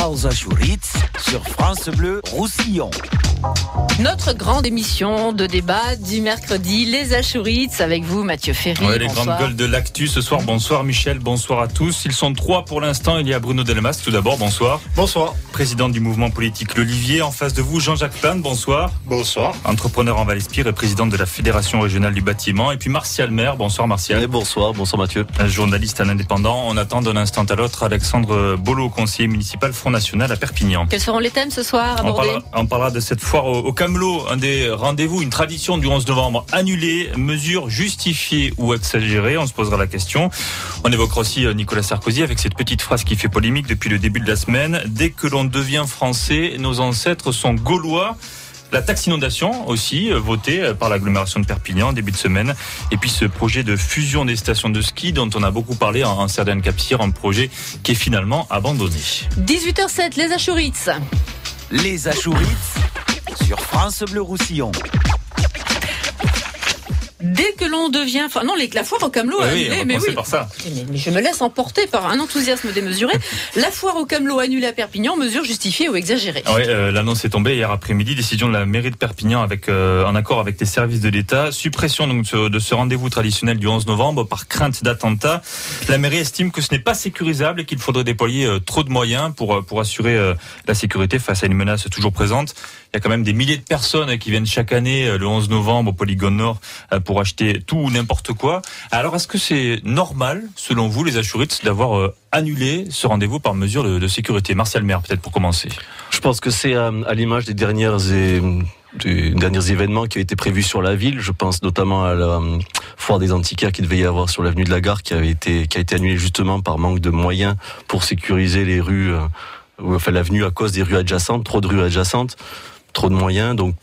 aux Achourites sur France Bleu Roussillon. Notre grande émission de débat du mercredi, les Achourites, avec vous Mathieu Ferry. Ouais, les grandes gueules de l'actu ce soir. Bonsoir Michel, bonsoir à tous. Ils sont 3 pour l'instant. Il y a Bruno Delmas tout d'abord, bonsoir. Bonsoir. Président du mouvement politique L'Olivier. En face de vous, Jean-Jacques Plane, bonsoir. Bonsoir. Entrepreneur en Val-Espire et président de la Fédération régionale du bâtiment. Et puis Martial Maire, bonsoir Martial. Et bonsoir Mathieu. Un journaliste, un indépendant. On attend d'un instant à l'autre Alexandre Bolo, conseiller municipal Front National à Perpignan. Quels seront les thèmes ce soir abordés ? On parlera de cette foire au Camelot, un des rendez-vous, une tradition du 11 novembre annulée, mesures justifiées ou exagérées, on se posera la question. On évoquera aussi Nicolas Sarkozy avec cette petite phrase qui fait polémique depuis le début de la semaine. Dès que l'on devient français, nos ancêtres sont gaulois. La taxe inondation aussi, votée par l'agglomération de Perpignan en début de semaine. Et puis ce projet de fusion des stations de ski dont on a beaucoup parlé en Cerdagne-Cap-Sire, un projet qui est finalement abandonné. 18h07, les Achourites. Les Achourites sur France Bleu Roussillon. Dès que l'on devient... non, la foire au Camelot... Oui, on va commencer par ça. Mais je me laisse emporter par un enthousiasme démesuré. La foire au Camelot annulée à Perpignan, mesure justifiée ou exagérée. Oui, l'annonce est tombée hier après-midi. Décision de la mairie de Perpignan en accord avec les services de l'État. Suppression donc de ce rendez-vous traditionnel du 11 novembre par crainte d'attentat. La mairie estime que ce n'est pas sécurisable et qu'il faudrait déployer trop de moyens pour assurer la sécurité face à une menace toujours présente. Il y a quand même des milliers de personnes qui viennent chaque année le 11 novembre au Polygone Nord pour acheter tout ou n'importe quoi. Alors est-ce que c'est normal, selon vous, les Achourites, d'avoir annulé ce rendez-vous par mesure de sécurité ? Martial Maire, peut-être pour commencer. Je pense que c'est à l'image des derniers événements qui ont été prévus sur la ville. Je pense notamment à la foire des antiquaires qui devait y avoir sur l'avenue de la Gare, qui a été annulée justement par manque de moyens pour sécuriser les rues, l'avenue à cause des rues adjacentes, trop de rues adjacentes. Trop de moyens donc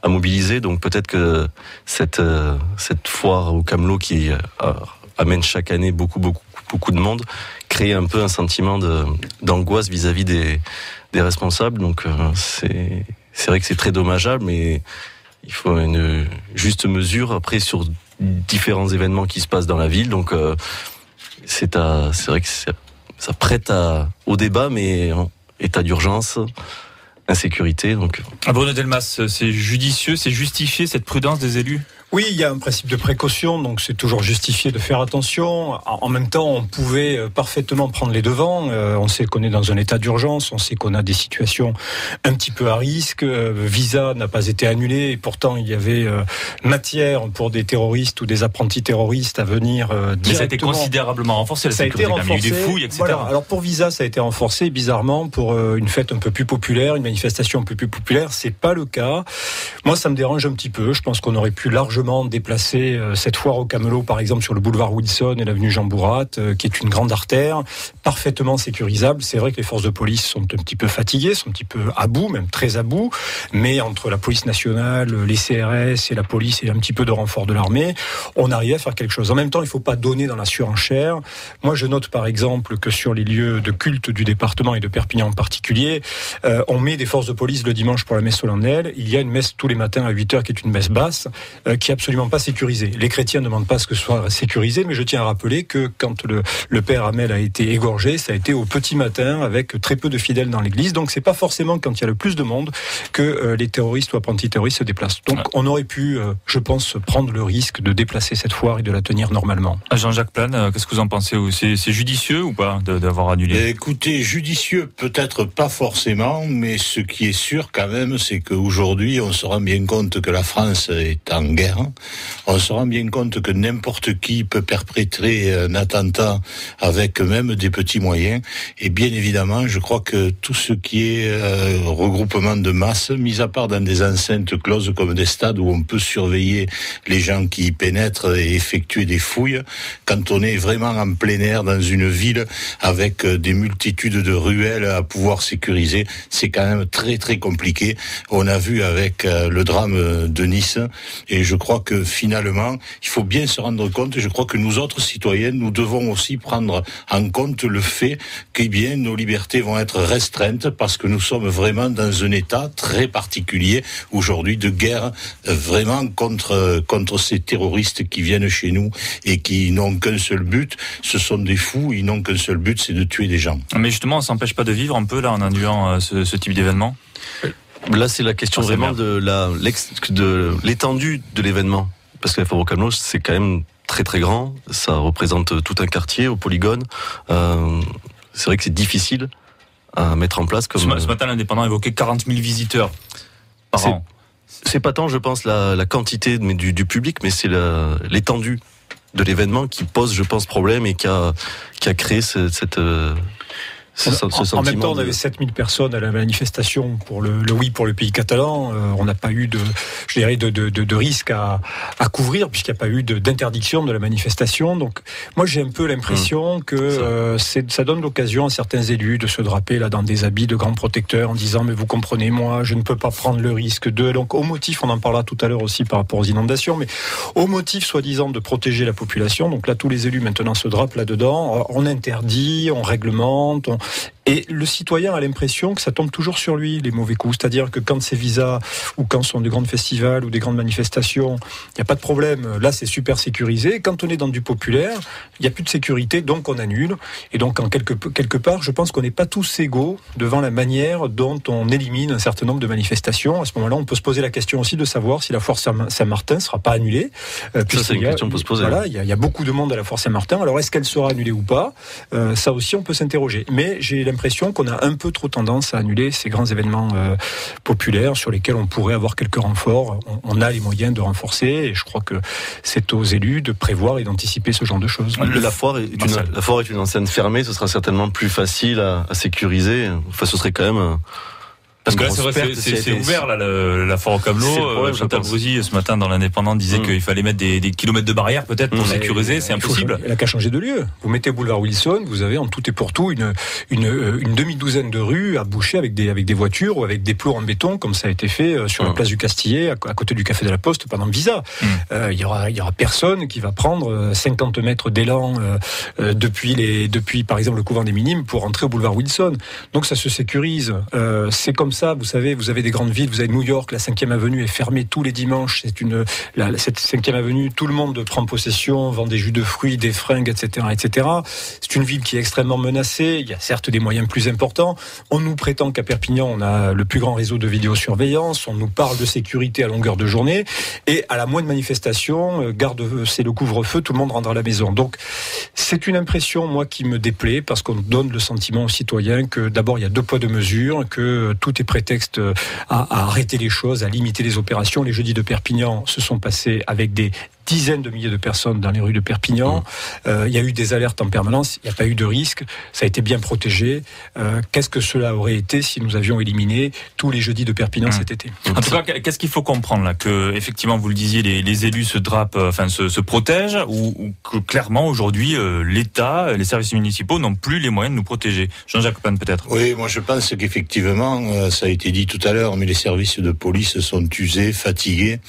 à mobiliser, donc peut-être que cette foire au Camelot qui amène chaque année beaucoup de monde crée un peu un sentiment d'angoisse vis-à-vis des responsables. Donc c'est vrai que c'est très dommageable, mais il faut une juste mesure après sur différents événements qui se passent dans la ville. Donc c'est vrai que ça prête au débat, mais état d'urgence. Insécurité, donc. Bruno Delmas, c'est judicieux, c'est justifié cette prudence des élus ? Oui, il y a un principe de précaution, donc c'est toujours justifié de faire attention. En même temps, on pouvait parfaitement prendre les devants. On sait qu'on est dans un état d'urgence, on sait qu'on a des situations un petit peu à risque. Visa n'a pas été annulé, et pourtant il y avait matière pour des terroristes ou des apprentis terroristes à venir directement. Mais ça a été considérablement renforcé, la sécurité. Il y a eu des fouilles, etc. Voilà. Alors pour Visa, ça a été renforcé, bizarrement, pour une fête un peu plus populaire, une manifestation un peu plus populaire. C'est pas le cas. Moi, ça me dérange un petit peu. Je pense qu'on aurait pu largement déplacer cette foire au Camelot, par exemple, sur le boulevard Wilson et l'avenue Jean Bourrat, qui est une grande artère, parfaitement sécurisable. C'est vrai que les forces de police sont un petit peu fatiguées, sont un petit peu à bout, même très à bout, mais entre la police nationale, les CRS et la police et un petit peu de renfort de l'armée, on arrive à faire quelque chose. En même temps, il ne faut pas donner dans la surenchère. Moi, je note par exemple que sur les lieux de culte du département et de Perpignan en particulier, on met des forces de police le dimanche pour la messe solennelle. Il y a une messe tous les matins à 8h qui est une messe basse, qui est absolument pas sécurisée. Les chrétiens ne demandent pas à ce que ce soit sécurisé, mais je tiens à rappeler que quand le père Hamel a été égorgé, ça a été au petit matin avec très peu de fidèles dans l'église. Donc c'est pas forcément quand il y a le plus de monde que les terroristes ou apprentis terroristes se déplacent. Donc on aurait pu, je pense, prendre le risque de déplacer cette foire et de la tenir normalement. Jean-Jacques Plane, qu'est-ce que vous en pensez ? C'est judicieux ou pas d'avoir annulé ? Écoutez, judicieux peut-être pas forcément, mais ce qui est sûr quand même, c'est qu'aujourd'hui on se rend bien compte que la France est en guerre. On se rend bien compte que n'importe qui peut perpétrer un attentat avec même des petits moyens. Et bien évidemment, je crois que tout ce qui est regroupement de masse, mis à part dans des enceintes closes comme des stades où on peut surveiller les gens qui y pénètrent et effectuer des fouilles, quand on est vraiment en plein air dans une ville avec des multitudes de ruelles à pouvoir sécuriser, c'est quand même très très compliqué. On a vu avec le drame de Nice, et je crois crois que finalement, il faut bien se rendre compte, je crois que nous autres citoyens, nous devons aussi prendre en compte le fait que bien nos libertés vont être restreintes parce que nous sommes vraiment dans un état très particulier aujourd'hui de guerre vraiment contre ces terroristes qui viennent chez nous et qui n'ont qu'un seul but, ce sont des fous, ils n'ont qu'un seul but, c'est de tuer des gens. Mais justement, on s'empêche pas de vivre un peu là en induisant ce type d'événement. Là, c'est la question vraiment de l'étendue de l'événement. Parce que la foire au Camelot, c'est quand même très très grand. Ça représente tout un quartier au Polygone. C'est vrai que c'est difficile à mettre en place. Comme ce matin, l'Indépendant évoquait 40 000 visiteurs par an. C'est pas tant, je pense, la quantité du public, mais c'est l'étendue de l'événement qui pose, je pense, problème et qui a créé cette... En même temps, on avait 7000 personnes à la manifestation pour le oui pour le pays catalan. On n'a pas eu de risque à couvrir puisqu'il n'y a pas eu d'interdiction de la manifestation. Donc, moi, j'ai un peu l'impression que ça donne l'occasion à certains élus de se draper là dans des habits de grands protecteurs en disant mais vous comprenez, moi, je ne peux pas prendre le risque de. Donc, au motif, on en parlera tout à l'heure aussi par rapport aux inondations, mais au motif soi-disant de protéger la population. Donc là, tous les élus maintenant se drapent là-dedans. On interdit, on réglemente. Et le citoyen a l'impression que ça tombe toujours sur lui, les mauvais coups. C'est-à-dire que quand c'est visa ou quand ce sont des grands festivals ou des grandes manifestations, il n'y a pas de problème. Là, c'est super sécurisé. Quand on est dans du populaire, il n'y a plus de sécurité, donc on annule. Et donc, en quelque part, je pense qu'on n'est pas tous égaux devant la manière dont on élimine un certain nombre de manifestations. À ce moment-là, on peut se poser la question aussi de savoir si la foire Saint-Martin ne sera pas annulée. Ça, c'est une question qu'on peut se poser. Voilà, il y a beaucoup de monde à la foire Saint-Martin. Alors, est-ce qu'elle sera annulée ou pas ? Ça aussi, on peut s'interroger. Mais j'ai l'impression qu'on a un peu trop tendance à annuler ces grands événements populaires sur lesquels on pourrait avoir quelques renforts. On a les moyens de renforcer et je crois que c'est aux élus de prévoir et d'anticiper ce genre de choses. La foire est une enceinte fermée, ce sera certainement plus facile à sécuriser. Enfin, ce serait quand même... Parce que là, c'est vrai, c'est ouvert, là, la foire au Camelot. Chantal Brosy, ce matin, dans l'Indépendant, disait qu'il fallait mettre des kilomètres de barrières, peut-être, pour sécuriser. C'est impossible. Elle a qu'à changer de lieu. Vous mettez boulevard Wilson, vous avez en tout et pour tout une demi-douzaine de rues à boucher avec des voitures ou avec des plots en béton, comme ça a été fait sur la place du Castillet, à côté du Café de la Poste, pendant le visa. Il y aura personne qui va prendre 50 mètres d'élan depuis, par exemple, le couvent des Minimes pour rentrer au boulevard Wilson. Donc, ça se sécurise. C'est comme ça, vous savez, vous avez des grandes villes, vous avez New York, la 5e avenue est fermée tous les dimanches, cette 5e avenue, tout le monde prend possession, vend des jus de fruits, des fringues, etc., etc. C'est une ville qui est extrêmement menacée, il y a certes des moyens plus importants, on nous prétend qu'à Perpignan, on a le plus grand réseau de vidéosurveillance, on nous parle de sécurité à longueur de journée, et à la moindre manifestation, c'est le couvre-feu, tout le monde rentre à la maison. Donc, c'est une impression, moi, qui me déplaît, parce qu'on donne le sentiment aux citoyens que d'abord, il y a 2 poids 2 mesures, que tout est prétexte à arrêter les choses, à limiter les opérations. Les jeudis de Perpignan se sont passés avec des dizaines de milliers de personnes dans les rues de Perpignan. Il y a eu des alertes en permanence, il n'y a pas eu de risque, ça a été bien protégé. Qu'est-ce que cela aurait été si nous avions éliminé tous les jeudis de Perpignan cet été ? En tout cas, qu'est-ce qu'il faut comprendre là ? Que, effectivement, vous le disiez, les élus se drapent, se protègent, ou que clairement, aujourd'hui, l'État, les services municipaux n'ont plus les moyens de nous protéger. Jean-Jacques Pan, peut-être ? Oui, moi je pense qu'effectivement, ça a été dit tout à l'heure, mais les services de police sont usés, fatigués.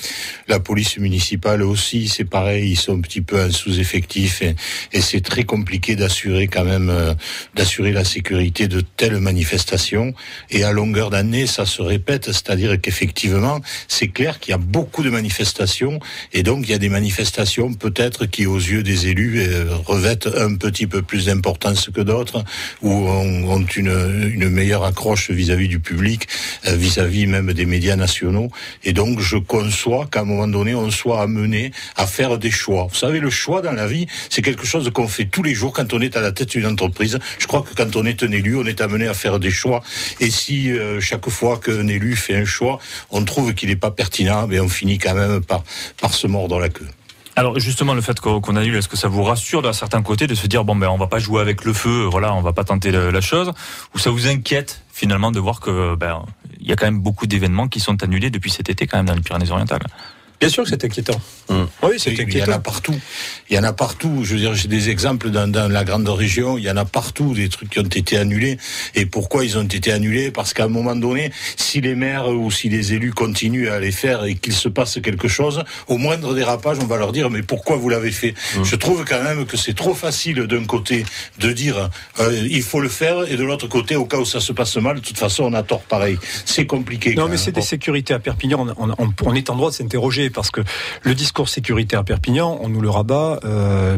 La police municipale aussi, c'est pareil, ils sont un petit peu en sous-effectif et c'est très compliqué d'assurer quand même d'assurer la sécurité de telles manifestations. Et à longueur d'année, ça se répète, c'est-à-dire qu'effectivement, c'est clair qu'il y a beaucoup de manifestations et donc il y a des manifestations peut-être qui, aux yeux des élus, revêtent un petit peu plus d'importance que d'autres ou ont une meilleure accroche vis-à-vis du public, vis-à-vis même des médias nationaux. Et donc, je conçois qu'à un moment donné, on soit amené à faire des choix. Vous savez, le choix dans la vie, c'est quelque chose qu'on fait tous les jours quand on est à la tête d'une entreprise. Je crois que quand on est un élu, on est amené à faire des choix. Et si chaque fois qu'un élu fait un choix, on trouve qu'il n'est pas pertinent, on finit quand même par se mordre la queue. Alors justement, le fait qu'on annule, est-ce que ça vous rassure d'un certain côté de se dire on va pas jouer avec le feu, voilà, on va pas tenter la chose, ou ça vous inquiète finalement de voir que il y a quand même beaucoup d'événements qui sont annulés depuis cet été quand même dans les Pyrénées-Orientales? Bien sûr que c'est inquiétant. Oui, c'est inquiétant. Il y en a partout. Il y en a partout. Je veux dire, j'ai des exemples dans la grande région. Il y en a partout des trucs qui ont été annulés. Et pourquoi ils ont été annulés? Parce qu'à un moment donné, si les maires ou si les élus continuent à les faire et qu'il se passe quelque chose, au moindre dérapage, on va leur dire mais pourquoi vous l'avez fait? Je trouve quand même que c'est trop facile d'un côté de dire il faut le faire et de l'autre côté, au cas où ça se passe mal, de toute façon, on a tort pareil. C'est compliqué. Non, mais c'est des sécurités à Perpignan. On est en droit de s'interroger parce que le discours sécuritaire à Perpignan, on nous le rabat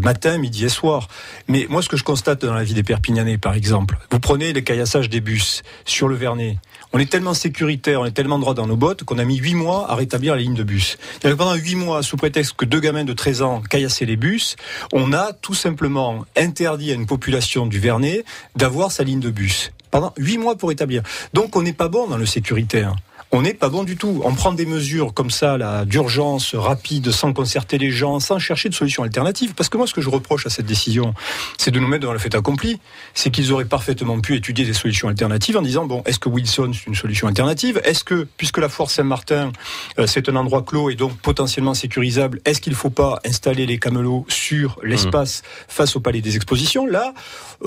matin, midi et soir. Mais moi, ce que je constate dans la vie des Perpignanais, par exemple, vous prenez les caillassages des bus sur le Vernet. On est tellement sécuritaire, on est tellement droit dans nos bottes qu'on a mis 8 mois à rétablir la ligne de bus. Et pendant 8 mois, sous prétexte que 2 gamins de 13 ans caillassaient les bus, on a tout simplement interdit à une population du Vernet d'avoir sa ligne de bus. Pendant 8 mois pour établir. Donc on n'est pas bon dans le sécuritaire. On n'est pas bon du tout. On prend des mesures comme ça, là, d'urgence, rapide, sans concerter les gens, sans chercher de solutions alternatives. Parce que moi, ce que je reproche à cette décision, c'est de nous mettre devant le fait accompli. C'est qu'ils auraient parfaitement pu étudier des solutions alternatives en disant, bon, est-ce que Wilson, c'est une solution alternative? Est-ce que, puisque la foire Saint-Martin, c'est un endroit clos et donc potentiellement sécurisable, est-ce qu'il ne faut pas installer les camelots sur l'espace face au palais des expositions? Là,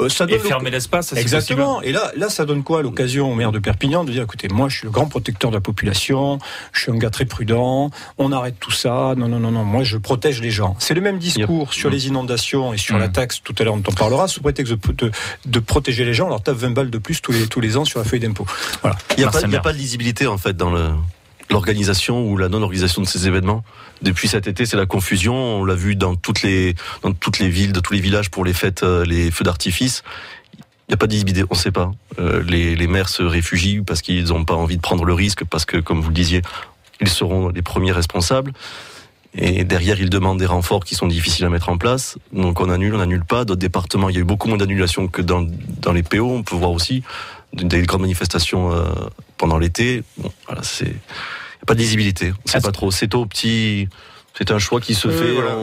ça donne... Et fermer l'espace, exactement. Et là, ça donne quoi? L'occasion au maire de Perpignan de dire, écoutez, moi, je suis le grand protecteur de la population, je suis un gars très prudent, on arrête tout ça, non, moi je protège les gens. C'est le même discours sur les inondations et sur la taxe, tout à l'heure on parlera, sous prétexte de protéger les gens, on leur tape 20 balles de plus tous les ans sur la feuille d'impôt. Voilà. Il n'y a pas de lisibilité en fait dans l'organisation ou la non-organisation de ces événements. Depuis cet été, c'est la confusion, on l'a vu dans toutes les villes, dans tous les villages pour les fêtes, les feux d'artifice. Il n'y a pas de visibilité, on ne sait pas. Les maires se réfugient parce qu'ils n'ont pas envie de prendre le risque, parce que, comme vous le disiez, ils seront les premiers responsables. Et derrière, ils demandent des renforts qui sont difficiles à mettre en place. Donc on annule pas. D'autres départements, il y a eu beaucoup moins d'annulations que dans les PO. On peut voir aussi des grandes manifestations pendant l'été. Bon, voilà, il n'y a pas de visibilité. On ne sait pas trop. C'est au petit... C'est un choix qui se fait... Voilà.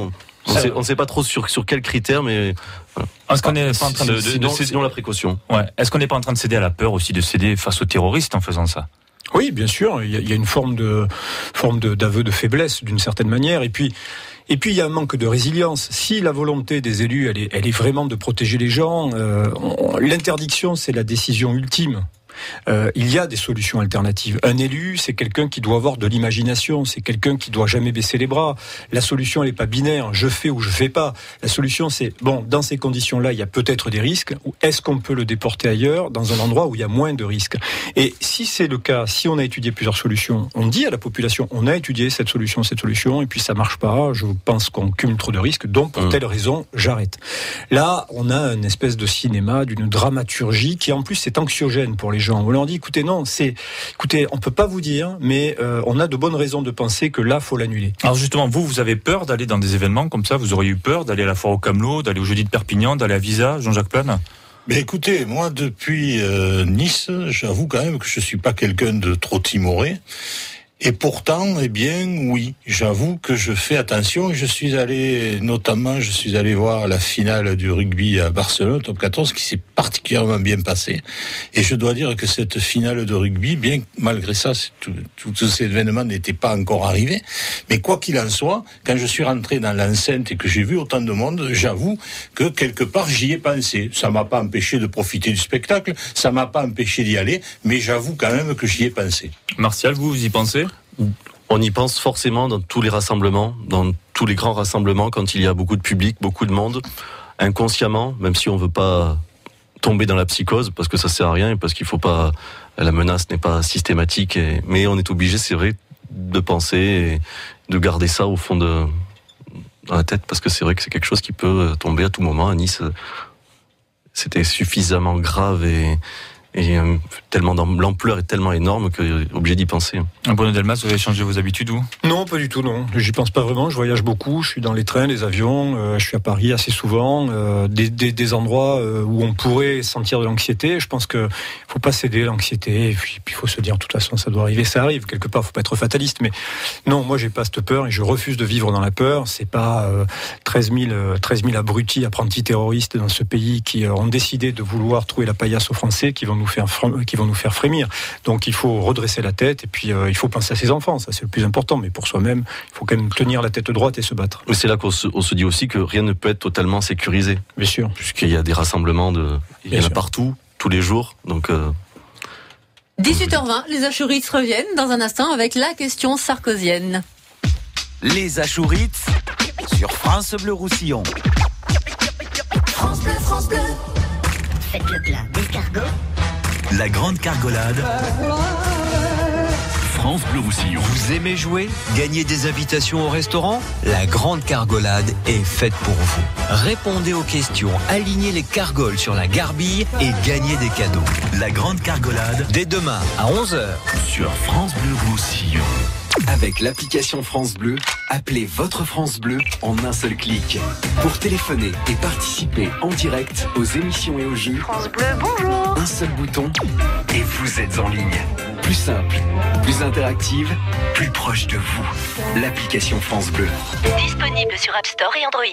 On ne sait pas trop sur quels critères, mais... Voilà. Est-ce qu'on n'est pas en train de sinon la précaution. Ouais. Est-ce qu'on n'est pas en train de céder à la peur aussi, de céder face aux terroristes en faisant ça? Oui, bien sûr. Il y a une forme d'aveu de faiblesse d'une certaine manière. Et puis il y a un manque de résilience. Si la volonté des élus, elle est vraiment de protéger les gens, l'interdiction, c'est la décision ultime. Il y a des solutions alternatives. Un élu, c'est quelqu'un qui doit avoir de l'imagination, c'est quelqu'un qui doit jamais baisser les bras. La solution, elle n'est pas binaire, je fais ou je fais pas. La solution, c'est, bon, dans ces conditions-là, il y a peut-être des risques, ou est-ce qu'on peut le déporter ailleurs, dans un endroit où il y a moins de risques? Et si c'est le cas, si on a étudié plusieurs solutions, on dit à la population, on a étudié cette solution, et puis ça marche pas, je pense qu'on cumule trop de risques, donc pour telle raison, j'arrête. Là, on a une espèce de cinéma, d'une dramaturgie qui, en plus, c'est anxiogène pour les gens. On leur dit, écoutez, on peut pas vous dire, mais on a de bonnes raisons de penser que là, faut l'annuler. Alors justement, vous avez peur d'aller dans des événements comme ça? Vous auriez eu peur d'aller à la foire au Camelot, d'aller au Jeudi de Perpignan, d'aller à Visa, Jean-Jacques Plane? Mais écoutez, moi, depuis Nice, j'avoue quand même que je suis pas quelqu'un de trop timoré. Et pourtant, eh bien, oui, j'avoue que je fais attention. Je suis allé voir la finale du rugby à Barcelone, top 14, qui s'est particulièrement bien passée. Et je dois dire que cette finale de rugby, bien malgré ça, tous ces événements n'étaient pas encore arrivés. Mais quoi qu'il en soit, quand je suis rentré dans l'enceinte et que j'ai vu autant de monde, j'avoue que quelque part, j'y ai pensé. Ça m'a pas empêché de profiter du spectacle, ça m'a pas empêché d'y aller, mais j'avoue quand même que j'y ai pensé. Martial, vous y pensez? On y pense forcément dans tous les rassemblements, dans tous les grands rassemblements, quand il y a beaucoup de public, beaucoup de monde, inconsciemment, même si on veut pas tomber dans la psychose, parce que ça sert à rien, et parce qu'il faut pas, la menace n'est pas systématique, mais on est obligé, c'est vrai, de penser et de garder ça au fond dans la tête, parce que c'est vrai que c'est quelque chose qui peut tomber à tout moment. À Nice, c'était suffisamment grave et tellement l'ampleur est tellement énorme que obligé d'y penser. Bruno Delmas, vous avez changé vos habitudes ou? Non, pas du tout, non. J'y pense pas vraiment. Je voyage beaucoup. Je suis dans les trains, les avions. Je suis à Paris assez souvent. Des endroits où on pourrait sentir de l'anxiété. Je pense que faut pas céder à l'anxiété. Et puis il faut se dire, de toute façon, ça doit arriver. Ça arrive quelque part. Faut pas être fataliste. Mais non, moi, j'ai pas cette peur et je refuse de vivre dans la peur. C'est pas 13 000 abrutis, apprentis terroristes dans ce pays qui ont décidé de vouloir trouver la paillasse aux Français, qui vont nous faire frémir. Donc il faut redresser la tête et puis il faut penser à ses enfants, ça c'est le plus important. Mais pour soi-même, il faut quand même tenir la tête droite et se battre. Mais c'est là qu'on se dit aussi que rien ne peut être totalement sécurisé. Bien sûr. Puisqu'il y a des rassemblements, il y en a partout, tous les jours. Donc 18h20, les Achourites reviennent dans un instant avec la question sarkozienne. Les Achourites sur France Bleu Roussillon. France Bleu, France Bleu. Faites le plein d'escargots. La grande cargolade. France Bleu Roussillon. Vous aimez jouer? Gagner des invitations au restaurant? La grande cargolade est faite pour vous. Répondez aux questions, alignez les cargoles sur la garbille et gagnez des cadeaux. La grande cargolade. Dès demain à 11h. Sur France Bleu Roussillon. Avec l'application France Bleu, appelez votre France Bleu en un seul clic. Pour téléphoner et participer en direct aux émissions et aux jeux, France Bleu, bonjour. un seul bouton et vous êtes en ligne. Plus simple, plus interactive, plus proche de vous. L'application France Bleu. Disponible sur App Store et Android.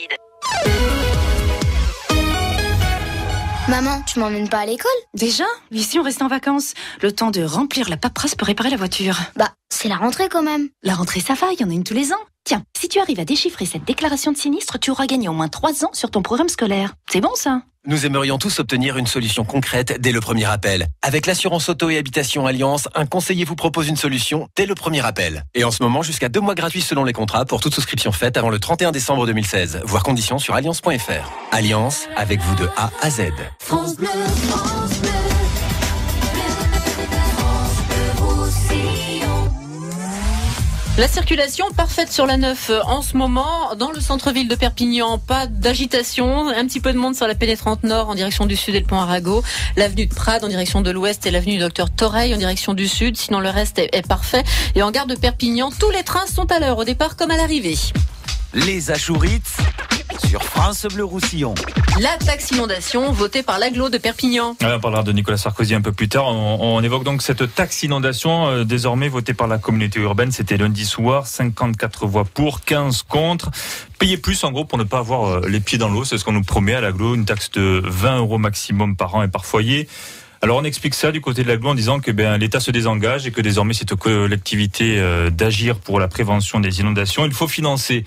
Maman, tu m'emmènes pas à l'école? Déjà? Ici, on reste en vacances. Le temps de remplir la paperasse pour réparer la voiture. Bah, c'est la rentrée quand même. La rentrée, ça va, il y en a une tous les ans. Tiens, si tu arrives à déchiffrer cette déclaration de sinistre, tu auras gagné au moins 3 ans sur ton programme scolaire. C'est bon, ça? Nous aimerions tous obtenir une solution concrète dès le premier appel. Avec l'assurance auto et habitation Alliance, un conseiller vous propose une solution dès le premier appel. Et en ce moment, jusqu'à 2 mois gratuits selon les contrats pour toute souscription faite avant le 31 décembre 2016. Voir conditions sur alliance.fr. Alliance, avec vous de A à Z. France Bleu, France Bleu. France Bleu Roussillon. La circulation parfaite sur la 9 en ce moment dans le centre-ville de Perpignan, pas d'agitation, un petit peu de monde sur la pénétrante nord en direction du sud et le pont Arago, l'avenue de Prades en direction de l'ouest et l'avenue du Docteur Toreil en direction du sud, sinon le reste est parfait. Et en gare de Perpignan, tous les trains sont à l'heure au départ comme à l'arrivée. Les Achourites sur France Bleu Roussillon. La taxe inondation votée par l'agglo de Perpignan. On parlera de Nicolas Sarkozy un peu plus tard. On évoque donc cette taxe inondation désormais votée par la communauté urbaine. C'était lundi soir, 54 voix pour, 15 contre. Payer plus en gros pour ne pas avoir les pieds dans l'eau, c'est ce qu'on nous promet à l'agglo, une taxe de 20 € maximum par an et par foyer. Alors on explique ça du côté de l'agglo en disant que l'État se désengage et que désormais c'est aux collectivités d'agir pour la prévention des inondations. Il faut financer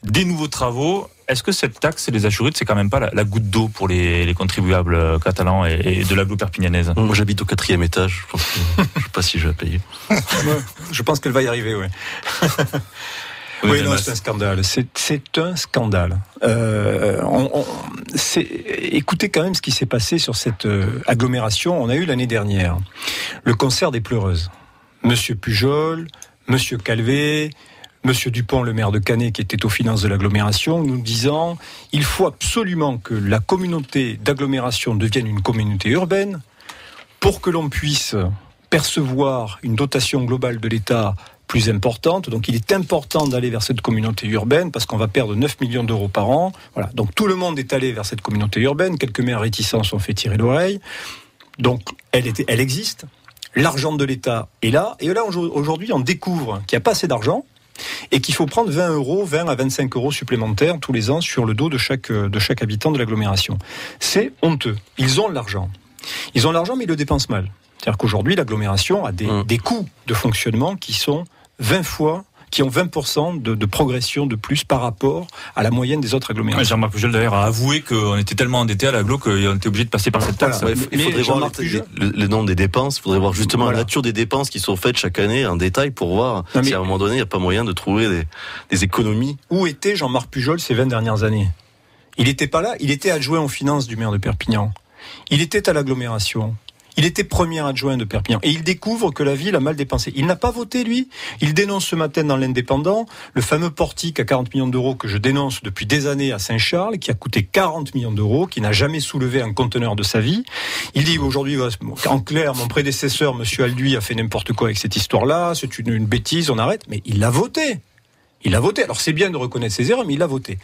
des nouveaux travaux. Est-ce que cette taxe, les Achourites, c'est quand même pas la goutte d'eau pour les contribuables catalans et de l'agglo perpignanaise? moi j'habite au 4e étage, je sais pas si je vais payer. Je pense qu'elle va y arriver, oui. Oui, non, c'est un scandale. C'est un scandale. Écoutez quand même ce qui s'est passé sur cette agglomération. On a eu l'année dernière le concert des pleureuses. Monsieur Pujol, Monsieur Calvé, Monsieur Dupont, le maire de Canet, qui était aux finances de l'agglomération, nous disant il faut absolument que la communauté d'agglomération devienne une communauté urbaine pour que l'on puisse percevoir une dotation globale de l'État plus importante. Donc il est important d'aller vers cette communauté urbaine parce qu'on va perdre 9 millions d'euros par an. Voilà. Donc tout le monde est allé vers cette communauté urbaine. Quelques maires réticents sont fait tirer l'oreille. Donc elle existe. L'argent de l'État est là. Et là, aujourd'hui, on découvre qu'il n'y a pas assez d'argent et qu'il faut prendre 20 à 25 € supplémentaires tous les ans sur le dos de chaque habitant de l'agglomération. C'est honteux. Ils ont l'argent. Ils ont l'argent, mais ils le dépensent mal. C'est-à-dire qu'aujourd'hui, l'agglomération a des coûts de fonctionnement qui sont 20 fois, qui ont 20% de progression de plus par rapport à la moyenne des autres agglomérations. Jean-Marc Pujol d'ailleurs a avoué qu'on était tellement endetté à l'agglo qu'on était obligé de passer par cette taxe. Voilà. Il faudrait voir le nombre des dépenses, il faudrait voir justement la nature des dépenses qui sont faites chaque année en détail pour voir si à un moment donné il n'y a pas moyen de trouver des économies. Où était Jean-Marc Pujol ces 20 dernières années? Il n'était pas là, il était adjoint aux finances du maire de Perpignan. Il était à l'agglomération. Il était premier adjoint de Perpignan et il découvre que la ville a mal dépensé. Il n'a pas voté, lui. Il dénonce ce matin dans l'Indépendant le fameux portique à 40 millions d'euros que je dénonce depuis des années à Saint-Charles, qui a coûté 40 millions d'euros, qui n'a jamais soulevé un conteneur de sa vie. Il dit aujourd'hui, en clair, mon prédécesseur, monsieur Alduy, a fait n'importe quoi avec cette histoire-là, c'est une bêtise, on arrête. Mais il l'a voté. Il a voté. Alors c'est bien de reconnaître ses erreurs, mais il a voté.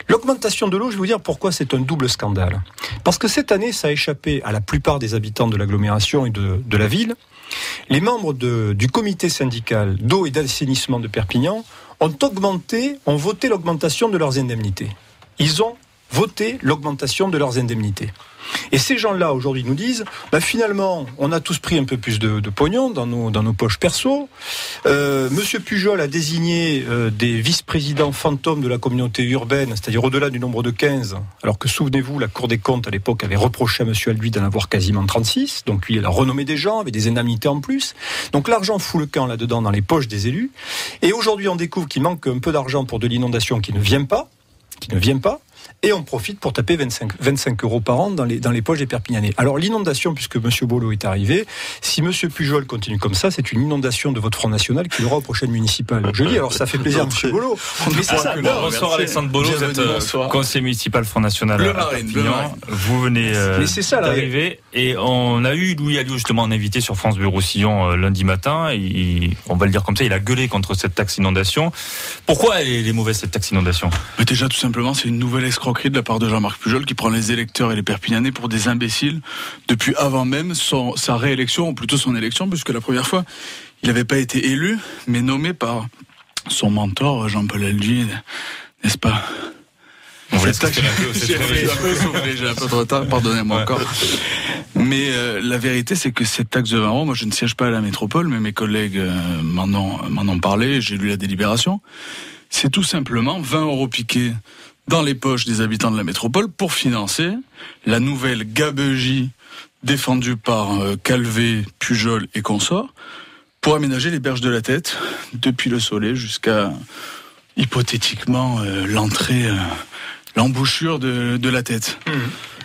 L'augmentation de l'eau, je vais vous dire pourquoi c'est un double scandale. Parce que cette année, ça a échappé à la plupart des habitants de l'agglomération et de la ville. Les membres du comité syndical d'eau et d'assainissement de Perpignan ont voté l'augmentation de leurs indemnités. Ils ont voté l'augmentation de leurs indemnités. Et ces gens-là, aujourd'hui, nous disent, finalement, on a tous pris un peu plus de pognon dans nos poches perso. Monsieur Pujol a désigné des vice-présidents fantômes de la communauté urbaine, c'est-à-dire au-delà du nombre de 15, alors que, souvenez-vous, la Cour des comptes, à l'époque, avait reproché à monsieur Alduy d'en avoir quasiment 36. Donc, lui, il a renommé des gens, avec des indemnités en plus. Donc, l'argent fout le camp là-dedans dans les poches des élus. Et aujourd'hui, on découvre qu'il manque un peu d'argent pour de l'inondation qui ne vient pas. Et on profite pour taper 25 euros par an dans les poches des Perpignanais. Alors l'inondation, puisque M. Bollot est arrivé, si M. Pujol continue comme ça, c'est une inondation de votre Front National qu'il aura aux prochaines municipales. Je dis, alors ça fait plaisir à M. Bollot. Mais c'est ça. Bonsoir Alexandre Bollot, vous êtes conseiller municipal Front National à Perpignan. Vous venez d'arriver et on a eu Louis Alliot justement en invité sur France Bleu Roussillon lundi matin. On va le dire comme ça, il a gueulé contre cette taxe inondation. Pourquoi elle est mauvaise cette taxe inondation ? Mais déjà tout simplement, c'est une nouvelle escroquerie de la part de Jean-Marc Pujol qui prend les électeurs et les Perpignanais pour des imbéciles depuis avant même sa réélection, ou plutôt son élection, puisque la première fois, il n'avait pas été élu, mais nommé par son mentor, Jean-Paul Alduy, n'est-ce pas ? J'ai un peu de retard, pardonnez-moi encore. Mais la vérité, c'est que cette taxe de 20 euros, moi je ne siège pas à la métropole, mais mes collègues m'en ont parlé, j'ai lu la délibération. C'est tout simplement 20 euros piqués dans les poches des habitants de la métropole pour financer la nouvelle gabegie défendue par Calvé, Pujol et consorts pour aménager les berges de la Tête depuis le Soleil jusqu'à hypothétiquement l'embouchure de la Tête.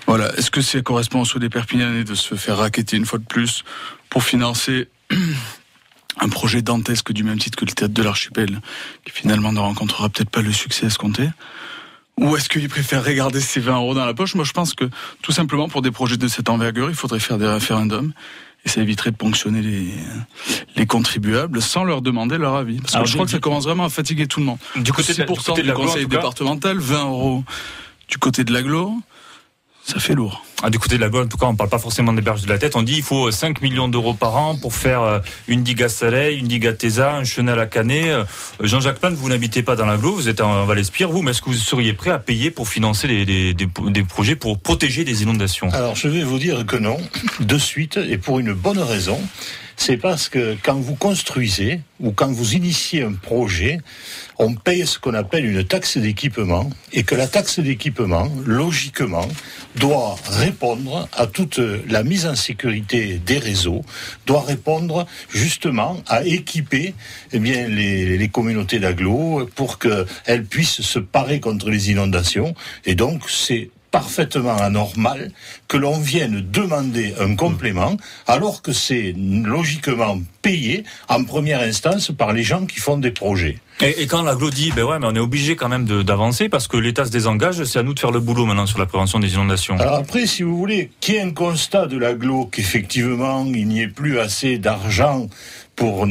Voilà. Est-ce que ça correspond au souhait des Perpignanais de se faire racketter une fois de plus pour financer un projet dantesque du même titre que le Théâtre de l'Archipel, qui finalement ne rencontrera peut-être pas le succès escompté? Ou est-ce qu'ils préfèrent regarder ces 20 euros dans la poche? Moi, je pense que, tout simplement, pour des projets de cette envergure, il faudrait faire des référendums. Et ça éviterait de ponctionner les contribuables sans leur demander leur avis. Parce que je crois que ça commence vraiment à fatiguer tout le monde. Du côté 6% du conseil départemental, 20 euros du côté de l'agglo, ça fait lourd. Du côté de l'agglo, en tout cas, on ne parle pas forcément des berges de la Tête. On dit qu'il faut 5 millions d'euros par an pour faire une digue à Salais, une digue à Téza, un chenal à Canet. Jean-Jacques Plante, vous n'habitez pas dans l'agglo, vous êtes en Val-Espire, vous, mais est-ce que vous seriez prêt à payer pour financer des projets pour protéger des inondations? Alors, je vais vous dire que non, de suite, et pour une bonne raison. C'est parce que quand vous construisez ou quand vous initiez un projet, on paye ce qu'on appelle une taxe d'équipement et que la taxe d'équipement, logiquement, doit répondre à toute la mise en sécurité des réseaux, doit répondre justement à équiper les communautés d'agglo pour qu'elles puissent se parer contre les inondations. Et donc, c'est parfaitement anormal que l'on vienne demander un complément alors que c'est logiquement payé en première instance par les gens qui font des projets. Et quand l'agglo dit, mais on est obligé quand même d'avancer parce que l'État se désengage, c'est à nous de faire le boulot maintenant sur la prévention des inondations. Alors après, si vous voulez, qu'il y ait un constat de l'agglo qu'effectivement il n'y ait plus assez d'argent pour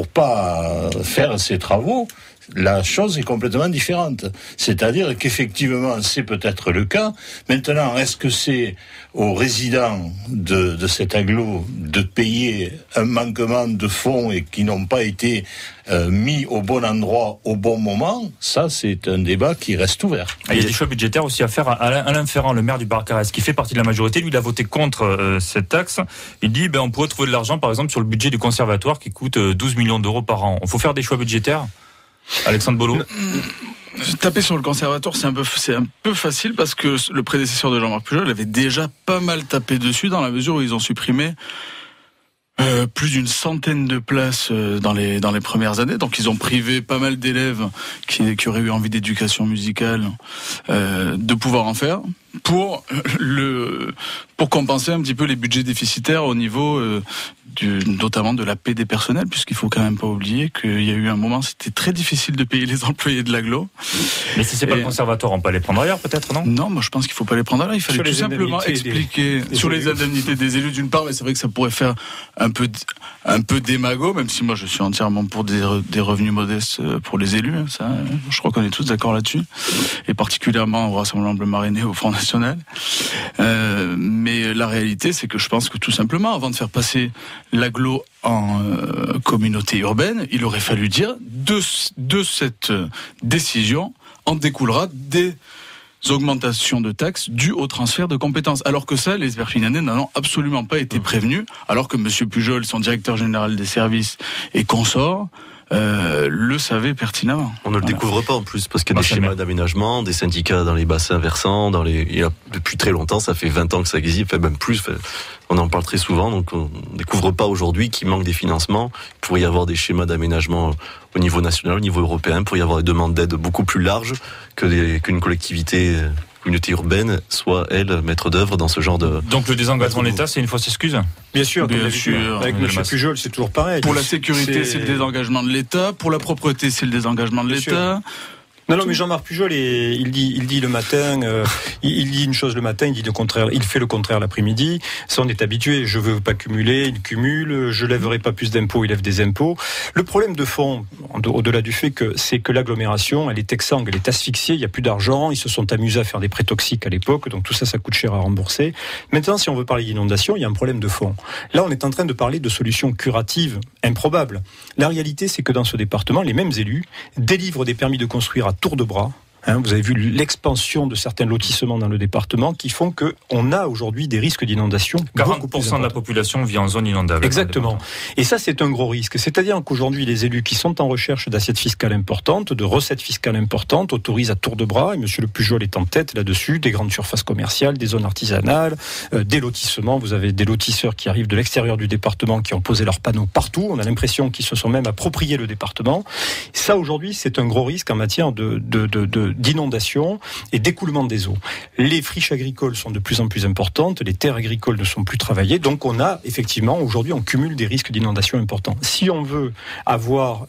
pas faire ces travaux, la chose est complètement différente. C'est-à-dire qu'effectivement, c'est peut-être le cas. Maintenant, est-ce que c'est aux résidents de cet agglo de payer un manquement de fonds et qui n'ont pas été mis au bon endroit au bon moment? Ça, c'est un débat qui reste ouvert. Il y a des choix budgétaires aussi à faire. Alain Ferrand, le maire du Barcarès, qui fait partie de la majorité, lui, il a voté contre cette taxe. Il dit, on pourrait trouver de l'argent, par exemple, sur le budget du conservatoire qui coûte 12 millions d'euros par an. Il faut faire des choix budgétaires. Alexandre Bollot. Taper sur le conservatoire, c'est un peu facile parce que le prédécesseur de Jean-Marc Pujol avait déjà pas mal tapé dessus dans la mesure où ils ont supprimé plus d'une centaine de places dans les premières années. Donc ils ont privé pas mal d'élèves qui auraient eu envie d'éducation musicale de pouvoir en faire pour compenser un petit peu les budgets déficitaires au niveau notamment de la paie des personnels, puisqu'il faut quand même pas oublier qu'il y a eu un moment, c'était très difficile de payer les employés de l'agglo. Mais si c'est pas le conservatoire, on peut les prendre ailleurs peut-être, non? Non, moi je pense qu'il faut pas les prendre ailleurs. Il fallait tout simplement expliquer sur les indemnités des élus d'une part, mais c'est vrai que ça pourrait faire un peu démago, même si moi je suis entièrement pour des revenus modestes pour les élus. Ça, je crois qu'on est tous d'accord là-dessus, et particulièrement au Rassemblement Bleu Marinais, au Front National. Mais la réalité, c'est que je pense que tout simplement, avant de faire passer l'agglo en communauté urbaine, il aurait fallu dire de cette décision en découlera augmentations de taxes dues au transfert de compétences. Alors que ça, les Perpignanais n'en ont absolument pas été prévenus, alors que M. Pujol, son directeur général des services et consorts, le savait pertinemment. On ne le découvre pas en plus, parce qu'il y a des schémas d'aménagement, des syndicats dans les bassins versants, depuis très longtemps, ça fait 20 ans que ça existe, même plus, on en parle très souvent, donc on ne découvre pas aujourd'hui qu'il manque des financements. Il pourrait y avoir des schémas d'aménagement au niveau national, au niveau européen, il pourrait y avoir des demandes d'aide beaucoup plus larges qu'une collectivité, communauté urbaine, soit elle, maître d'œuvre dans ce genre de... Donc le désengagement de l'État, c'est une fausse excuse ? Bien sûr, bien sûr. Avec M. Pujol, c'est toujours pareil. Pour la sécurité, c'est le désengagement de l'État. Pour la propreté, c'est le désengagement de l'État. Non, mais Jean-Marc Pujol, il dit le matin, il dit une chose le matin, il fait le contraire l'après-midi. Ça, on est habitué. Je veux pas cumuler, il cumule. Je lèverai pas plus d'impôts, il lève des impôts. Le problème de fond, au-delà du fait c'est que l'agglomération, elle est exsangue, elle est asphyxiée. Il y a plus d'argent. Ils se sont amusés à faire des prêts toxiques à l'époque, donc tout ça, ça coûte cher à rembourser. Maintenant, si on veut parler d'inondation, il y a un problème de fond. Là, on est en train de parler de solutions curatives improbables. La réalité, c'est que dans ce département, les mêmes élus délivrent des permis de construire à tour de bras. Vous avez vu l'expansion de certains lotissements dans le département qui font qu'on a aujourd'hui des risques d'inondation. 40% de la population vit en zone inondable. Exactement. Et ça, c'est un gros risque. C'est-à-dire qu'aujourd'hui, les élus qui sont en recherche d'assiettes fiscales importantes, de recettes fiscales importantes, autorisent à tour de bras, et M. le Pujol est en tête là-dessus, des grandes surfaces commerciales, des zones artisanales, des lotissements. Vous avez des lotisseurs qui arrivent de l'extérieur du département, qui ont posé leurs panneaux partout. On a l'impression qu'ils se sont même appropriés le département. Ça, aujourd'hui, c'est un gros risque en matière d'inondation et d'écoulement des eaux. Les friches agricoles sont de plus en plus importantes, les terres agricoles ne sont plus travaillées, donc on a effectivement, aujourd'hui, on cumule des risques d'inondation importants. Si on veut avoir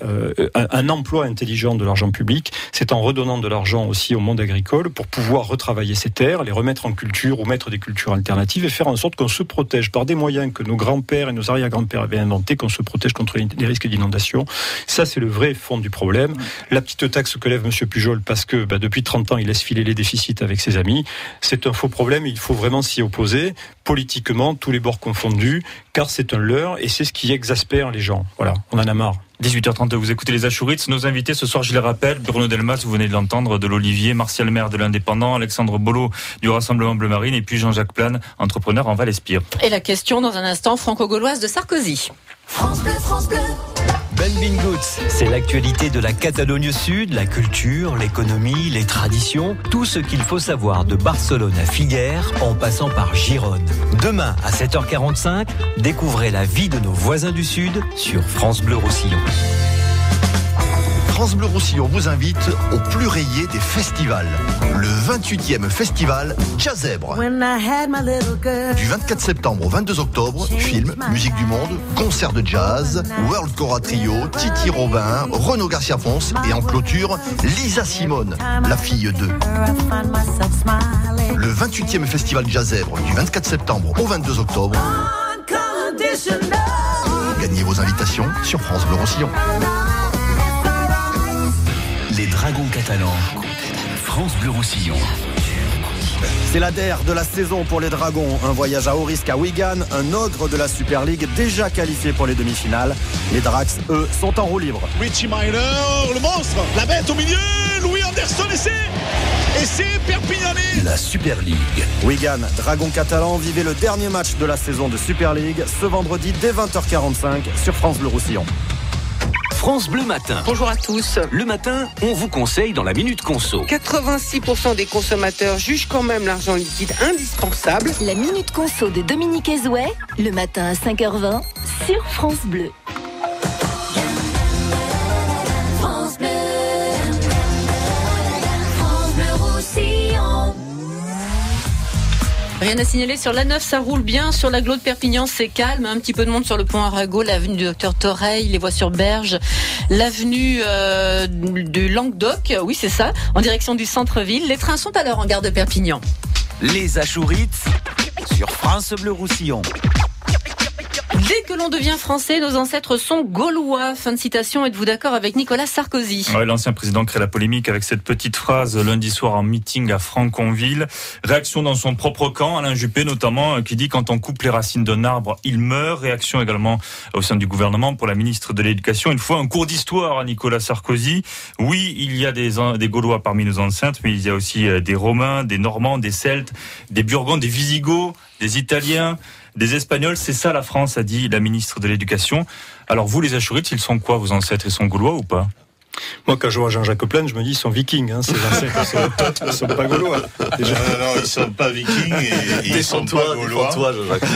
un emploi intelligent de l'argent public, c'est en redonnant de l'argent aussi au monde agricole pour pouvoir retravailler ces terres, les remettre en culture ou mettre des cultures alternatives et faire en sorte qu'on se protège par des moyens que nos grands-pères et nos arrière-grands-pères avaient inventés, qu'on se protège contre les risques d'inondation. Ça, c'est le vrai fond du problème. La petite taxe que lève M. Pujol parce que depuis 30 ans, il laisse filer les déficits avec ses amis. C'est un faux problème, il faut vraiment s'y opposer, politiquement, tous les bords confondus, car c'est un leurre et c'est ce qui exaspère les gens. Voilà, on en a marre. 18h30, vous écoutez les Achourites. Nos invités ce soir, je les rappelle, Bruno Delmas, vous venez de l'entendre, de l'Olivier, Martial Maire de l'Indépendant, Alexandre Bollot du Rassemblement Bleu Marine et puis Jean-Jacques Plane, entrepreneur en Val-Espire. Et la question dans un instant franco-gauloise de Sarkozy. France Bleu, France Bleu. Ben Bingout, c'est l'actualité de la Catalogne Sud, la culture, l'économie, les traditions, tout ce qu'il faut savoir de Barcelone à Figueres en passant par Gérone. Demain à 7h45, découvrez la vie de nos voisins du Sud sur France Bleu Roussillon. France Bleu Roussillon vous invite au plus rayé des festivals. Le 28e festival Jazzèbre. Du 24 septembre au 22 octobre, film, musique du monde, concert de jazz, World Cora Trio, Titi Robin, Renaud Garcia Ponce et en clôture, Lisa Simone, la fille d'eux. Le 28e festival Jazzèbre du 24 septembre au 22 octobre. Gagnez vos invitations sur France Bleu Roussillon. Les Dragons catalans. France Bleu Roussillon. C'est la DER de la saison pour les Dragons. Un voyage à haut risque à Wigan, un ogre de la Super League déjà qualifié pour les demi-finales. Les Drax, eux, sont en roue libre. Richie Miner, le monstre, la bête au milieu, Louis Anderson et c'est Perpignanais. La Super League. Wigan, Dragons catalans, vivez le dernier match de la saison de Super League ce vendredi dès 20h45 sur France Bleu Roussillon. France Bleu Matin. Bonjour à tous. Le matin, on vous conseille dans la Minute Conso. 86% des consommateurs jugent quand même l'argent liquide indispensable. La Minute Conso de Dominique Ezouet, le matin à 5h20 sur France Bleu. France Bleu. France Bleu Roussillon. Rien à signaler sur l'A9, ça roule bien. Sur l'agglo de Perpignan, c'est calme. Un petit peu de monde sur le pont Arago, l'avenue du Docteur Toreil, les voies sur Berge, l'avenue du Languedoc, oui c'est ça, en direction du centre-ville. Les trains sont à l'heure en gare de Perpignan. Les Achourites sur France Bleu Roussillon. Dès que l'on devient français, nos ancêtres sont gaulois. Fin de citation. Êtes-vous d'accord avec Nicolas Sarkozy ? Ouais, l'ancien président crée la polémique avec cette petite phrase lundi soir en meeting à Franconville. Réaction dans son propre camp, Alain Juppé notamment, qui dit quand on coupe les racines d'un arbre, il meurt. Réaction également au sein du gouvernement pour la ministre de l'Éducation. Une fois un cours d'histoire à Nicolas Sarkozy. Oui, il y a des Gaulois parmi nos ancêtres, mais il y a aussi des Romains, des Normands, des Celtes, des Burgondes, des Visigoths, des Italiens, des Espagnols. C'est ça la France, a dit la ministre de l'Éducation. Alors vous, les Achourites, ils sont quoi, vos ancêtres? Ils sont Gaulois ou pas? Moi, quand je vois Jean-Jacques Plaine, je me dis, ils sont vikings, ces ancêtres, ils sont pas gaulois. Déjà. Non, ils sont pas vikings et ils sont pas gaulois.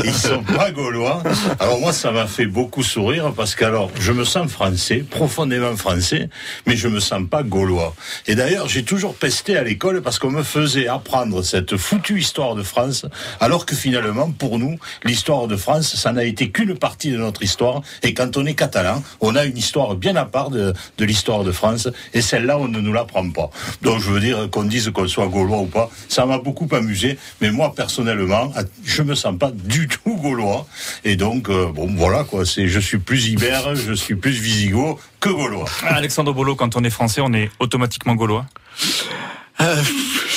Ils sont pas gaulois. Alors moi, ça m'a fait beaucoup sourire parce que alors, je me sens français, profondément français, mais je me sens pas gaulois. Et d'ailleurs, j'ai toujours pesté à l'école parce qu'on me faisait apprendre cette foutue histoire de France, alors que finalement, pour nous, l'histoire de France, ça n'a été qu'une partie de notre histoire. Et quand on est catalan, on a une histoire bien à part de l'histoire de France, et celle-là, on ne nous l'apprend pas. Donc, je veux dire, qu'on dise qu'on soit gaulois ou pas, ça m'a beaucoup amusé, mais moi, personnellement, je me sens pas du tout gaulois, et donc, voilà, quoi, je suis plus ibère, je suis plus visigoth que gaulois. Alexandre Bolo, quand on est français, on est automatiquement gaulois?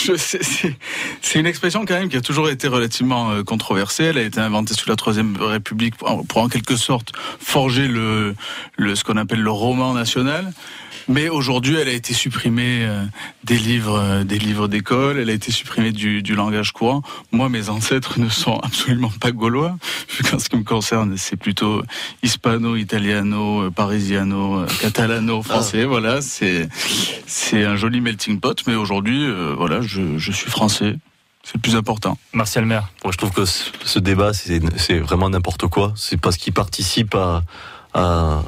C'est une expression quand même qui a toujours été relativement controversée. Elle a été inventée sous la Troisième République pour en quelque sorte forger ce qu'on appelle le roman national. Mais aujourd'hui, elle a été supprimée des livres d'école, elle a été supprimée du langage courant. Moi, mes ancêtres ne sont absolument pas gaulois. En ce qui me concerne, c'est plutôt hispano, italiano, parisiano, catalano, français. Voilà, c'est un joli melting pot. Mais aujourd'hui, je suis français. C'est le plus important. Martial Maire. Moi, je trouve que ce débat, c'est vraiment n'importe quoi. C'est parce qu'il participe à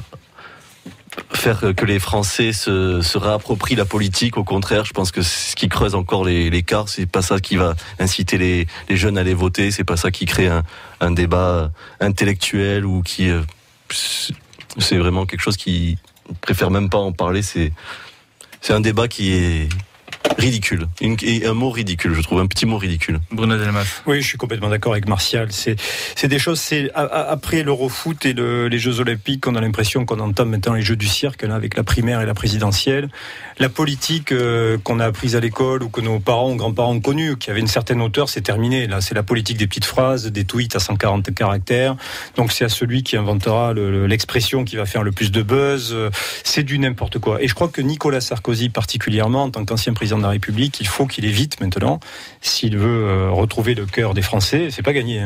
faire que les Français se réapproprient la politique. Au contraire, je pense que c'est ce qui creuse encore l'écart. C'est pas ça qui va inciter les jeunes à aller voter. C'est pas ça qui crée un débat intellectuel ou qui c'est vraiment quelque chose qui préfère même pas en parler. C'est un débat qui est ridicule. Un mot ridicule, je trouve, un petit mot ridicule. Bruno Delmas. Oui, je suis complètement d'accord avec Martial. C'est des choses, après l'Eurofoot et les Jeux Olympiques, on a l'impression qu'on entame maintenant les Jeux du cirque, là, avec la primaire et la présidentielle. La politique qu'on a apprise à l'école ou que nos parents ou grands-parents ont connue, qui avait une certaine hauteur, c'est terminé. Là, c'est la politique des petites phrases, des tweets à 140 caractères. Donc c'est à celui qui inventera l'expression qui va faire le plus de buzz. C'est du n'importe quoi. Et je crois que Nicolas Sarkozy, particulièrement, en tant qu'ancien président de la République, il faut qu'il évite maintenant, s'il veut retrouver le cœur des Français, c'est pas gagné,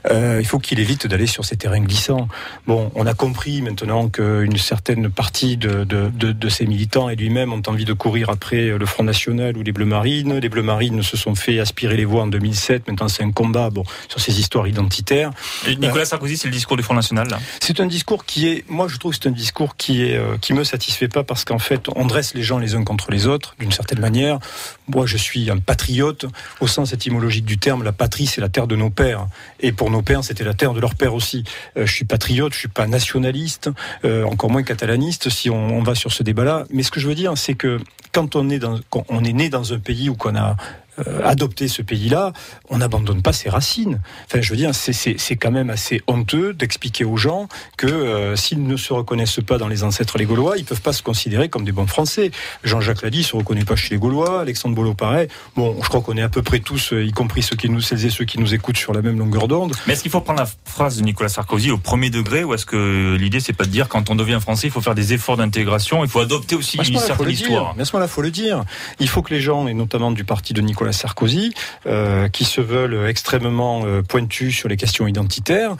il faut qu'il évite d'aller sur ces terrains glissants. Bon, on a compris maintenant qu'une certaine partie de ces militants et lui-même ont envie de courir après le Front National ou les Bleus Marines. Les Bleus Marines se sont fait aspirer les voix en 2007, maintenant c'est un combat sur ces histoires identitaires. Et Nicolas Sarkozy, c'est le discours du Front National, là. C'est un discours moi je trouve que c'est un discours qui me satisfait pas, parce qu'en fait on dresse les gens les uns contre les autres d'une certaine manière. Moi, je suis un patriote au sens étymologique du terme. La patrie, c'est la terre de nos pères. Et pour nos pères, c'était la terre de leurs pères aussi. Je suis patriote, je suis pas nationaliste, encore moins catalaniste, si on va sur ce débat-là. Mais ce que je veux dire, c'est que quand on est né dans un pays où qu'on a adopter ce pays-là, on n'abandonne pas ses racines. Enfin, je veux dire, c'est quand même assez honteux d'expliquer aux gens que s'ils ne se reconnaissent pas dans les ancêtres les Gaulois, ils peuvent pas se considérer comme des bons Français. Jean-Jacques l'a dit, il se reconnaît pas chez les Gaulois. Alexandre Bolo, pareil. Bon, je crois qu'on est à peu près tous, y compris ceux qui nous écoutent, sur la même longueur d'onde. Mais est-ce qu'il faut prendre la phrase de Nicolas Sarkozy au premier degré, ou est-ce que l'idée, c'est pas de dire quand on devient Français, il faut faire des efforts d'intégration, il faut adopter aussi une certaine histoire. Mais à ce moment-là, faut le dire. Il faut que les gens, et notamment du parti de Nicolas Sarkozy, qui se veulent extrêmement pointus sur les questions identitaires,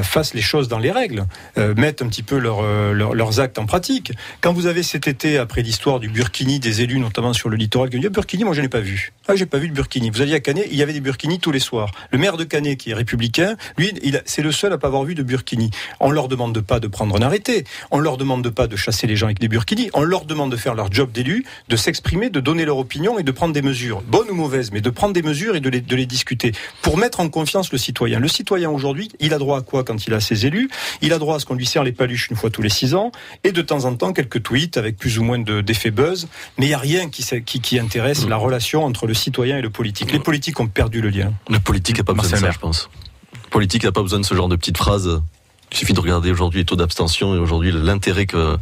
fassent les choses dans les règles, mettent un petit peu leurs actes en pratique. Quand vous avez cet été, après l'histoire du burkini des élus, notamment sur le littoral, qui dit burkini, moi je n'ai pas vu. J'ai pas vu le burkini. Vous alliez à Canet, il y avait des burkinis tous les soirs. Le maire de Canet, qui est républicain, lui, c'est le seul à pas avoir vu de burkini. On leur demande pas de prendre un arrêté. On leur demande pas de chasser les gens avec des burkinis. On leur demande de faire leur job d'élu, de s'exprimer, de donner leur opinion et de prendre des mesures, bonnes ou mauvaises, mais de prendre des mesures et de les discuter pour mettre en confiance le citoyen. Le citoyen aujourd'hui, il a droit à quoi quand il a ses élus? Il a droit à ce qu'on lui serre les paluches une fois tous les 6 ans et de temps en temps quelques tweets avec plus ou moins d'effet buzz. Mais il n'y a rien qui intéresse la relation entre le citoyen et le politique. Les politiques ont perdu le lien. Le politique n'a pas besoin de ça, je pense. Le politique n'a pas besoin de ce genre de petites phrases Il suffit de regarder aujourd'hui les taux d'abstention et aujourd'hui l'intérêt que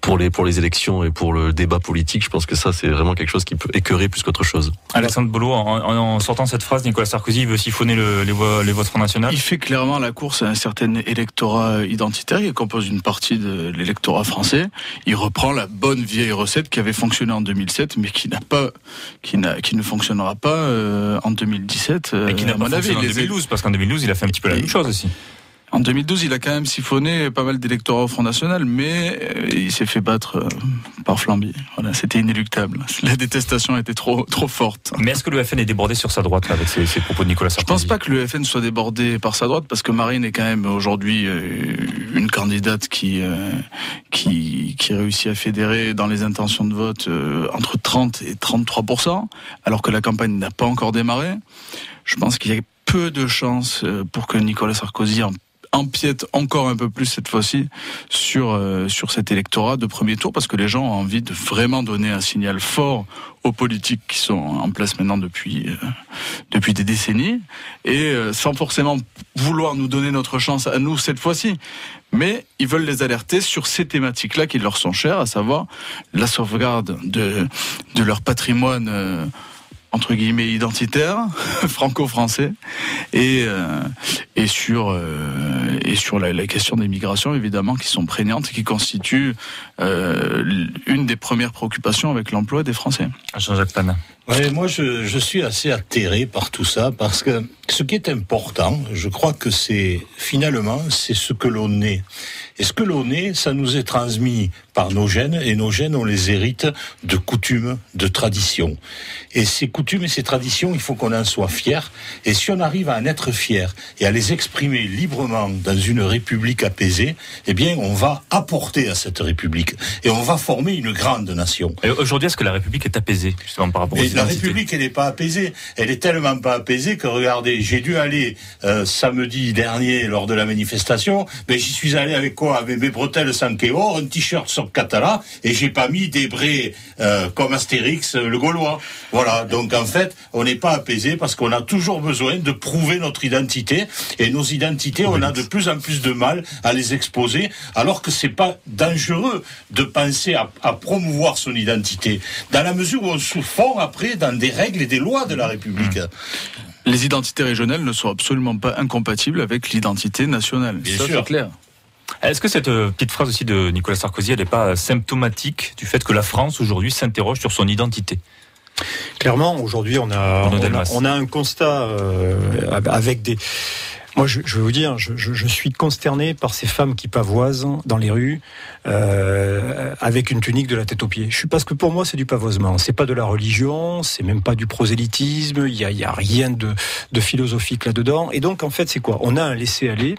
pour les élections et pour le débat politique, je pense que ça c'est vraiment quelque chose qui peut écœurer plus qu'autre chose. Alexandre Bollot, en sortant cette phrase, Nicolas Sarkozy veut siphonner les votes Front National. Il fait clairement la course à un certain électorat identitaire qui compose une partie de l'électorat français. Il reprend la bonne vieille recette qui avait fonctionné en 2007, mais qui ne fonctionnera pas en 2017. Et qui n'a pas fonctionné en 2012, parce qu'en 2012 il a fait un petit peu la même chose aussi. En 2012, il a quand même siphonné pas mal d'électorats au Front National, mais il s'est fait battre par Flamby. Voilà, c'était inéluctable. La détestation était trop forte. Mais est-ce que le FN est débordé sur sa droite là, avec ces propos de Nicolas Sarkozy ? Je pense pas que le FN soit débordé par sa droite, parce que Marine est quand même aujourd'hui une candidate qui réussit à fédérer dans les intentions de vote entre 30 et 33%, alors que la campagne n'a pas encore démarré. Je pense qu'il y a peu de chances pour que Nicolas Sarkozy empiète encore un peu plus cette fois-ci sur cet électorat de premier tour, parce que les gens ont envie de vraiment donner un signal fort aux politiques qui sont en place maintenant depuis des décennies, et sans forcément vouloir nous donner notre chance à nous cette fois-ci. Mais ils veulent les alerter sur ces thématiques-là qui leur sont chères, à savoir la sauvegarde de leur patrimoine entre guillemets identitaire, franco-français, et sur la question des migrations, évidemment, qui sont prégnantes et qui constituent une des premières préoccupations avec l'emploi des Français. Jean-Jacques Pana. Ouais, moi je suis assez atterré par tout ça, parce que ce qui est important, je crois que c'est ce que l'on est. Et ce que l'on est, ça nous est transmis par nos gènes, et nos gènes, on les hérite de coutumes, de traditions. Et ces coutumes et ces traditions, il faut qu'on en soit fier. Et si on arrive à en être fier et à les exprimer librement dans une république apaisée, eh bien, on va apporter à cette république. Et on va former une grande nation. Et aujourd'hui, est-ce que la république est apaisée, justement, par rapport aux identités ? La république, elle n'est pas apaisée. Elle est tellement pas apaisée que, regardez, j'ai dû aller samedi dernier lors de la manifestation, mais j'y suis allé avec quoi ? Avec mes bretelles sans kéor, un t-shirt sur Catala, et j'ai pas mis des braies comme Astérix, le Gaulois. Voilà, donc en fait, on n'est pas apaisé parce qu'on a toujours besoin de prouver notre identité, et nos identités, on a de plus en plus de mal à les exposer, alors que c'est pas dangereux de penser à promouvoir son identité, dans la mesure où on se fond après dans des règles et des lois de la République. Les identités régionales ne sont absolument pas incompatibles avec l'identité nationale. Bien ça, sûr. c'est clair. Est-ce que cette petite phrase aussi de Nicolas Sarkozy, elle n'est pas symptomatique du fait que la France aujourd'hui s'interroge sur son identité ? Clairement, aujourd'hui, on a un constat avec des... Moi, je vais vous dire, je suis consterné par ces femmes qui pavoisent dans les rues avec une tunique de la tête aux pieds. Parce que pour moi, c'est du pavoisement. C'est pas de la religion, c'est même pas du prosélytisme. Il y a rien de philosophique là-dedans. Et donc, en fait, c'est quoi ? On a un laisser-aller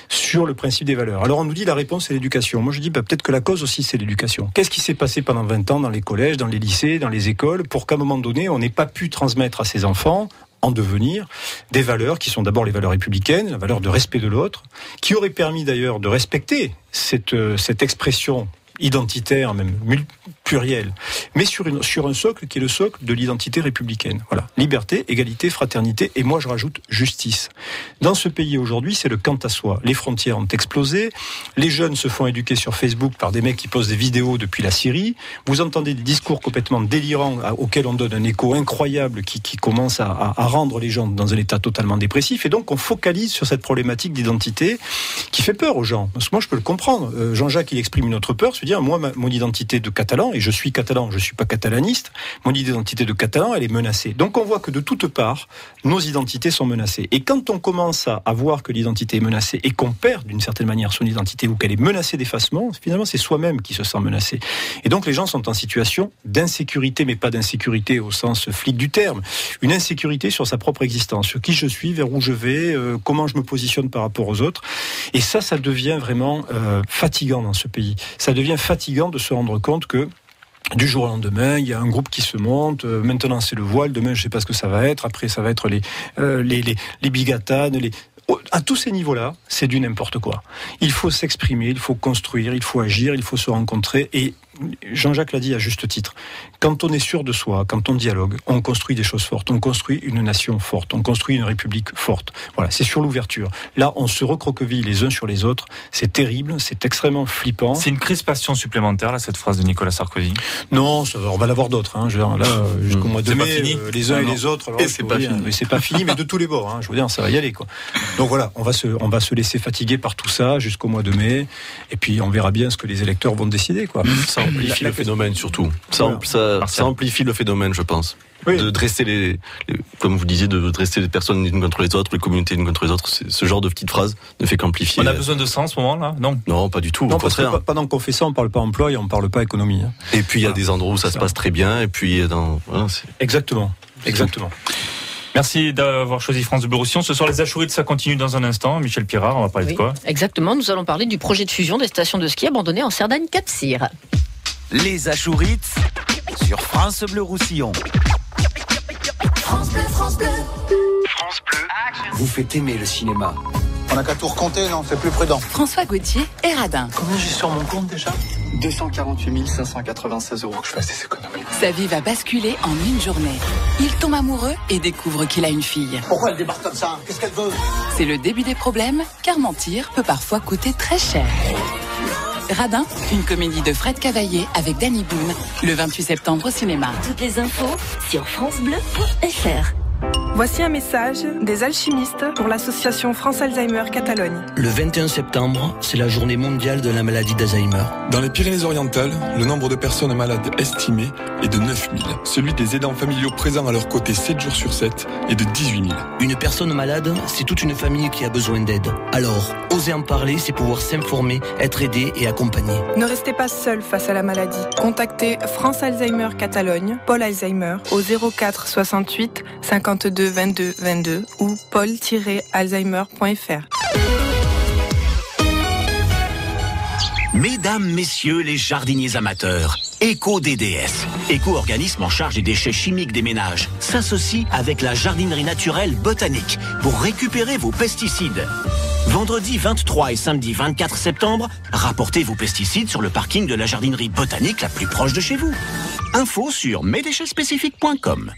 sur le principe des valeurs. Alors on nous dit la réponse c'est l'éducation. Moi je dis peut-être que la cause aussi c'est l'éducation. Qu'est-ce qui s'est passé pendant 20 ans dans les collèges, dans les lycées, dans les écoles, pour qu'à un moment donné on n'ait pas pu transmettre à ces enfants en devenir des valeurs qui sont d'abord les valeurs républicaines, la valeur de respect de l'autre, qui aurait permis d'ailleurs de respecter cette expression identitaire, même pluriel, mais sur un socle qui est le socle de l'identité républicaine. Voilà. Liberté, égalité, fraternité, et moi je rajoute justice. Dans ce pays aujourd'hui, c'est le quant à soi. Les frontières ont explosé, les jeunes se font éduquer sur Facebook par des mecs qui postent des vidéos depuis la Syrie, vous entendez des discours complètement délirants auxquels on donne un écho incroyable qui commence à rendre les gens dans un état totalement dépressif, et donc on focalise sur cette problématique d'identité qui fait peur aux gens. Parce que moi je peux le comprendre, Jean-Jacques il exprime une autre peur, se dire moi mon identité de catalan, et je suis catalan, je suis pas catalaniste, mon identité de catalan elle est menacée. Donc on voit que de toutes parts nos identités sont menacées, et quand on commence à voir que l'identité est menacée et qu'on perd d'une certaine manière son identité ou qu'elle est menacée d'effacement, finalement c'est soi-même qui se sent menacé. Et donc les gens sont en situation d'insécurité, mais pas d'insécurité au sens flic du terme, une insécurité sur sa propre existence, sur qui je suis, vers où je vais, comment je me positionne par rapport aux autres, et ça devient vraiment fatigant dans ce pays. Ça devient fatigant de se rendre compte que du jour au lendemain, il y a un groupe qui se monte. Maintenant, c'est le voile. Demain, je ne sais pas ce que ça va être. Après, ça va être les bigatanes. À tous ces niveaux-là, c'est du n'importe quoi. Il faut s'exprimer, il faut construire, il faut agir, il faut se rencontrer. Et Jean-Jacques l'a dit à juste titre, quand on est sûr de soi, quand on dialogue, on construit des choses fortes, on construit une nation forte, on construit une république forte. Voilà, c'est sur l'ouverture. Là, on se recroqueville les uns sur les autres, c'est terrible, c'est extrêmement flippant. C'est une crispation supplémentaire, là, cette phrase de Nicolas Sarkozy? Non, on va l'avoir d'autres. Hein. Je veux dire, là, jusqu'au mois de mai, les uns et les autres. Alors, c'est pas fini. Mais c'est pas fini, mais de tous les bords. Hein. Je veux dire, ça va y aller, quoi. Donc voilà, on va se laisser fatiguer par tout ça jusqu'au mois de mai, et puis on verra bien ce que les électeurs vont décider, quoi. Ça amplifie le phénomène surtout. Ça amplifie le phénomène, je pense. Oui. De dresser comme vous disiez, de dresser les personnes les unes contre les autres, les communautés les unes contre les autres. Ce genre de petites phrases ne fait qu'amplifier. On a besoin de ça en ce moment-là? Non, pas du tout. Non, parce que pendant qu'on fait ça, on parle pas emploi et on parle pas économie. Hein. Et puis il y a des endroits où ça se passe très bien, et puis Exactement. Merci d'avoir choisi France Bleu Roussillon. Ce soir, les Achourites, ça continue dans un instant. Michel Pirard, on va parler de quoi? Exactement, nous allons parler du projet de fusion des stations de ski abandonnées en Cerdagne-Cap-Cyr. Les Achourites sur France Bleu Roussillon. France Bleu, France Bleu. France Bleu vous fait aimer le cinéma. On n'a qu'à tout recompter, non? C'est plus prudent. François Gauthier et Radin. Combien j'ai sur mon compte déjà? 248 596 € que je fasse des économies. Sa vie va basculer en une journée. Il tombe amoureux et découvre qu'il a une fille. Pourquoi elle débarque comme ça? Qu'est-ce qu'elle veut? C'est le début des problèmes, car mentir peut parfois coûter très cher. Radin, une comédie de Fred Cavaillé avec Danny Boone, le 28 septembre au cinéma. Toutes les infos sur francebleu.fr. Voici un message des alchimistes pour l'association France Alzheimer Catalogne. Le 21 septembre, c'est la journée mondiale de la maladie d'Alzheimer. Dans les Pyrénées-Orientales, le nombre de personnes malades estimé est de 9000. Celui des aidants familiaux présents à leur côté 7 jours sur 7 est de 18 000. Une personne malade, c'est toute une famille qui a besoin d'aide. Alors, oser en parler, c'est pouvoir s'informer, être aidé et accompagné. Ne restez pas seul face à la maladie. Contactez France Alzheimer Catalogne, Paul Alzheimer, au 04 68 52 22 22 ou paul-alzheimer.fr. Mesdames, messieurs les jardiniers amateurs, EcoDDS, éco-organisme en charge des déchets chimiques des ménages, s'associe avec la jardinerie naturelle botanique pour récupérer vos pesticides. Vendredi 23 et samedi 24 septembre, rapportez vos pesticides sur le parking de la jardinerie botanique la plus proche de chez vous. Info sur mesdéchetsspécifiques.com.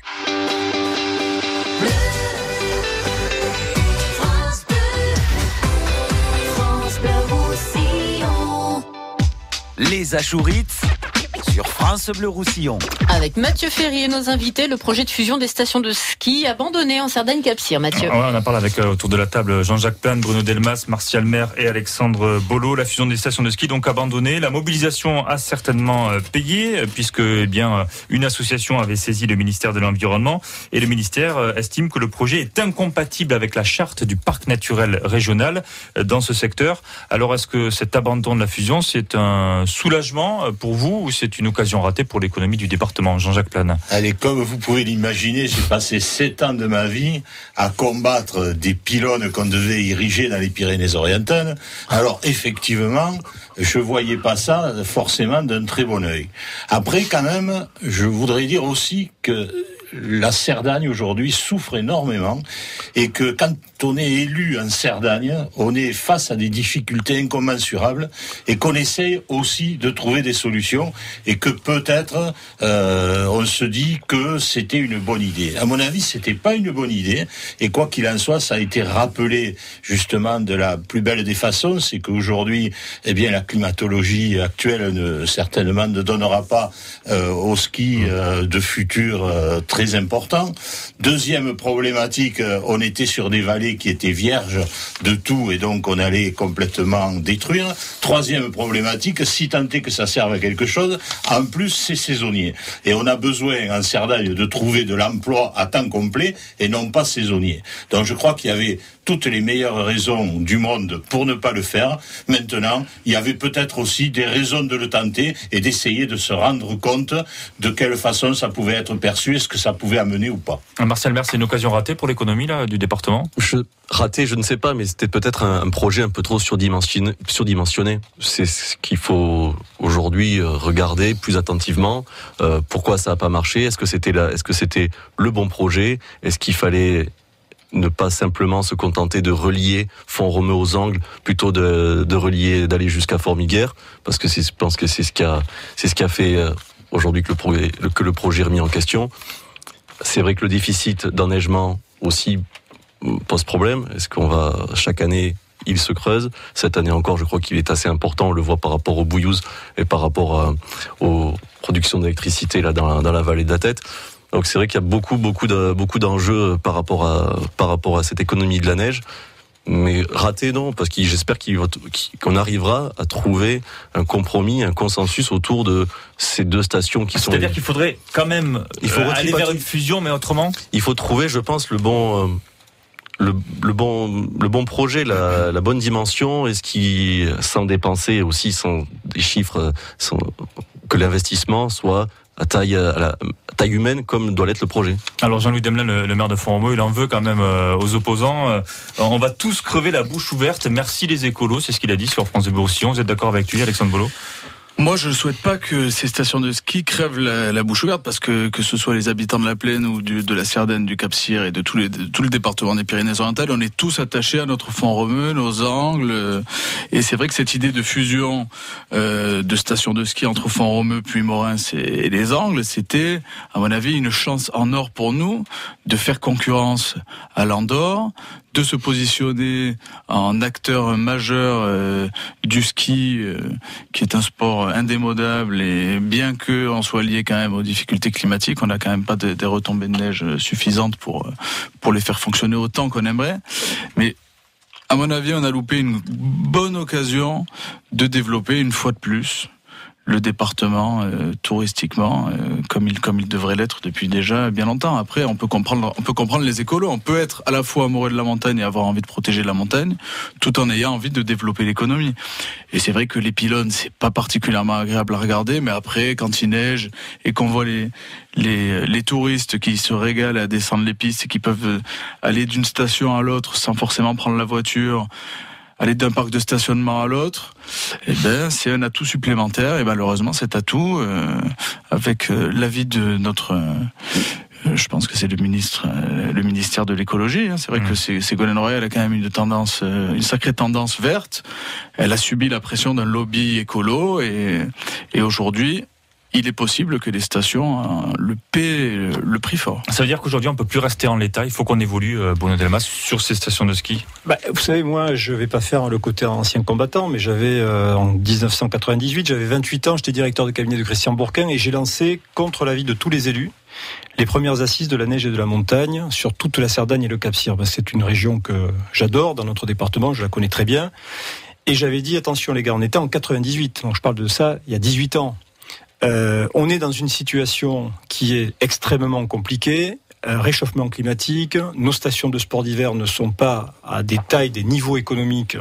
Les Achourites sur France Bleu Roussillon. Avec Mathieu Ferry et nos invités, le projet de fusion des stations de ski abandonnées en Cerdagne-Cap-Cyr. Mathieu. Ouais, on en parle avec autour de la table Jean-Jacques Plane, Bruno Delmas, Martial Maire et Alexandre Bolo. La fusion des stations de ski donc abandonnée. La mobilisation a certainement payé puisque une association avait saisi le ministère de l'Environnement et le ministère estime que le projet est incompatible avec la charte du parc naturel régional dans ce secteur. Alors est-ce que cet abandon de la fusion c'est un soulagement pour vous ou c'est une occasion ratée pour l'économie du département? Jean-Jacques Plane. Allez, comme vous pouvez l'imaginer, j'ai passé 7 ans de ma vie à combattre des pylônes qu'on devait ériger dans les Pyrénées-Orientales. Alors, effectivement, je voyais pas ça forcément d'un très bon œil. Après, quand même, je voudrais dire aussi que la Cerdagne aujourd'hui souffre énormément et que quand on est élu en Cerdagne, on est face à des difficultés incommensurables et qu'on essaye aussi de trouver des solutions et que peut-être on se dit que c'était une bonne idée. À mon avis, c'était pas une bonne idée et quoi qu'il en soit, ça a été rappelé justement de la plus belle des façons, c'est qu'aujourd'hui, la climatologie actuelle certainement ne donnera pas au ski de futur très important. Deuxième problématique, on était sur des vallées qui étaient vierges de tout et donc on allait complètement détruire. Troisième problématique, si tant est que ça serve à quelque chose, en plus c'est saisonnier. Et on a besoin en Cerdagne de trouver de l'emploi à temps complet et non pas saisonnier. Donc je crois qu'il y avait toutes les meilleures raisons du monde pour ne pas le faire. Maintenant, il y avait peut-être aussi des raisons de le tenter et d'essayer de se rendre compte de quelle façon ça pouvait être perçu, est-ce que ça pouvait amener ou pas. Martial Maire, c'est une occasion ratée pour l'économie là, du département? Raté, je ne sais pas, mais c'était peut-être un projet un peu trop surdimensionné. C'est ce qu'il faut aujourd'hui regarder plus attentivement. Pourquoi ça n'a pas marché? Est-ce que c'était le bon projet? Est-ce qu'il fallait ne pas simplement se contenter de relier Font-Romeu aux Angles, plutôt de relier, d'aller jusqu'à Formiguère, parce que je pense que c'est ce qui a fait aujourd'hui que le projet est remis en question. C'est vrai que le déficit d'enneigement aussi pose problème. Est-ce qu'on va, chaque année, il se creuse. Cette année encore, je crois qu'il est assez important. On le voit par rapport aux bouillouses et par rapport aux productions d'électricité là dans la vallée de la Tête. Donc c'est vrai qu'il y a beaucoup d'enjeux par rapport à cette économie de la neige. Mais raté, non, parce que j'espère qu'on arrivera à trouver un compromis, un consensus autour de ces deux stations qui sont... C'est-à-dire qu'il faudrait quand même aller vers une fusion, mais autrement ? Il faut trouver, je pense, le bon projet, la bonne dimension, et ce qui, sans dépenser aussi, sans des chiffres, que l'investissement soit à taille humaine comme doit l'être le projet. Alors Jean-Louis Demelin, le maire de Font-Romeu, il en veut quand même aux opposants. On va tous crever la bouche ouverte. Merci les écolos, c'est ce qu'il a dit sur France Bleu Roussillon. Vous êtes d'accord avec lui, Alexandre Bollot ? Moi, je ne souhaite pas que ces stations de ski crèvent la bouche ouverte, parce que ce soit les habitants de la Plaine ou de la Cerdenne, du Cap-Cyr et de tout le département des Pyrénées-Orientales, on est tous attachés à notre Font-Romeu, nos Angles. Et c'est vrai que cette idée de fusion de stations de ski entre Font-Romeu, Puy-Morens et les Angles, c'était, à mon avis, une chance en or pour nous de faire concurrence à l'Andorre, de se positionner en acteur majeur du ski, qui est un sport indémodable, et bien qu'on soit lié quand même aux difficultés climatiques, on n'a quand même pas des retombées de neige suffisantes pour les faire fonctionner autant qu'on aimerait. Mais à mon avis, on a loupé une bonne occasion de développer une fois de plus le département touristiquement comme il devrait l'être depuis déjà bien longtemps. Après, on peut comprendre les écolos. On peut être à la fois amoureux de la montagne et avoir envie de protéger la montagne, tout en ayant envie de développer l'économie. Et c'est vrai que les pylônes, c'est pas particulièrement agréable à regarder, mais après, quand il neige et qu'on voit les touristes qui se régalent à descendre les pistes et qui peuvent aller d'une station à l'autre sans forcément prendre la voiture, aller d'un parc de stationnement à l'autre, c'est un atout supplémentaire. Et malheureusement, cet atout, avec l'avis de notre, je pense que c'est le ministère de l'écologie. C'est vrai que Ségolène Royal a quand même une sacrée tendance verte. Elle a subi la pression d'un lobby écolo, et aujourd'hui, il est possible que les stations le paient le prix fort. Ça veut dire qu'aujourd'hui, on ne peut plus rester en l'état. Il faut qu'on évolue, Bruno Delmas, sur ces stations de ski. Vous savez, moi, je ne vais pas faire le côté ancien combattant, mais en 1998, j'avais 28 ans, j'étais directeur de cabinet de Christian Bourquin, et j'ai lancé, contre l'avis de tous les élus, les premières assises de la neige et de la montagne sur toute la Cerdagne et le Cap-Cyr. C'est une région que j'adore dans notre département, je la connais très bien. Et j'avais dit, attention les gars, on était en 98, donc je parle de ça il y a 18 ans. On est dans une situation qui est extrêmement compliquée, réchauffement climatique, nos stations de sport d'hiver ne sont pas à des niveaux économiques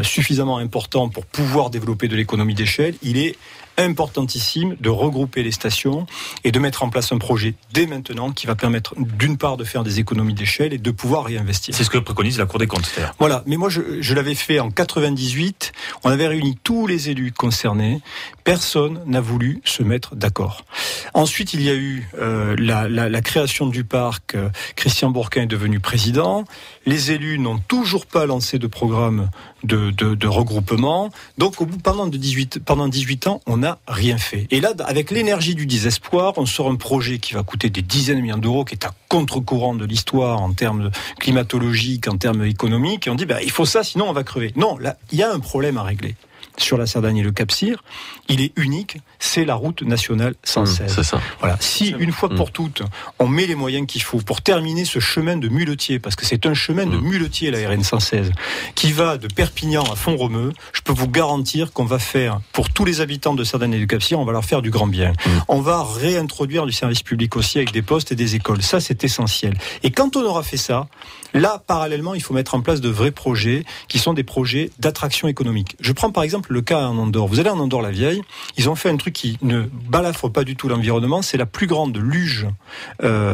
suffisamment importants pour pouvoir développer de l'économie d'échelle. Il est importantissime de regrouper les stations et de mettre en place un projet dès maintenant qui va permettre d'une part de faire des économies d'échelle et de pouvoir réinvestir. C'est ce que préconise la Cour des comptes. Voilà, mais moi je l'avais fait en 98, on avait réuni tous les élus concernés, personne n'a voulu se mettre d'accord. Ensuite il y a eu la création du parc, Christian Bourquin est devenu président, les élus n'ont toujours pas lancé de programme de regroupement, donc pendant 18 ans on n'a rien fait. Et là, avec l'énergie du désespoir, on sort un projet qui va coûter des dizaines de millions d'euros, qui est à contre-courant de l'histoire en termes climatologiques, en termes économiques, et on dit il faut ça, sinon on va crever. Non, là, il y a un problème à régler. Sur la Cerdagne et le Cap-Cyr, il est unique, c'est la route nationale 116. C'est ça. Voilà. Si une fois pour toutes, on met les moyens qu'il faut pour terminer ce chemin de muletier, parce que c'est un chemin de muletier, la RN 116, qui va de Perpignan à Font-Romeu, je peux vous garantir qu'on va faire, pour tous les habitants de Cerdagne et du Cap-Cyr, on va leur faire du grand bien. On va réintroduire du service public aussi avec des postes et des écoles. Ça, c'est essentiel. Et quand on aura fait ça, là, parallèlement, il faut mettre en place de vrais projets qui sont des projets d'attraction économique. Je prends par exemple le cas en Andorre. Vous allez en Andorre-la-Vieille, ils ont fait un truc qui ne balafre pas du tout l'environnement, c'est la plus grande luge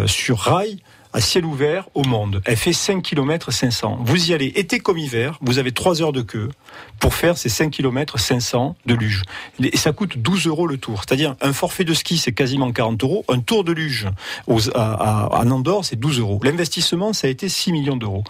sur rail à ciel ouvert au monde. Elle fait 5 km 500. Vous y allez, été comme hiver, vous avez 3 heures de queue pour faire ces 5 km 500 de luge. Et ça coûte 12 € le tour. C'est-à-dire, un forfait de ski, c'est quasiment 40 €. Un tour de luge en Andorre, c'est 12 €. L'investissement, ça a été 6 millions d'euros.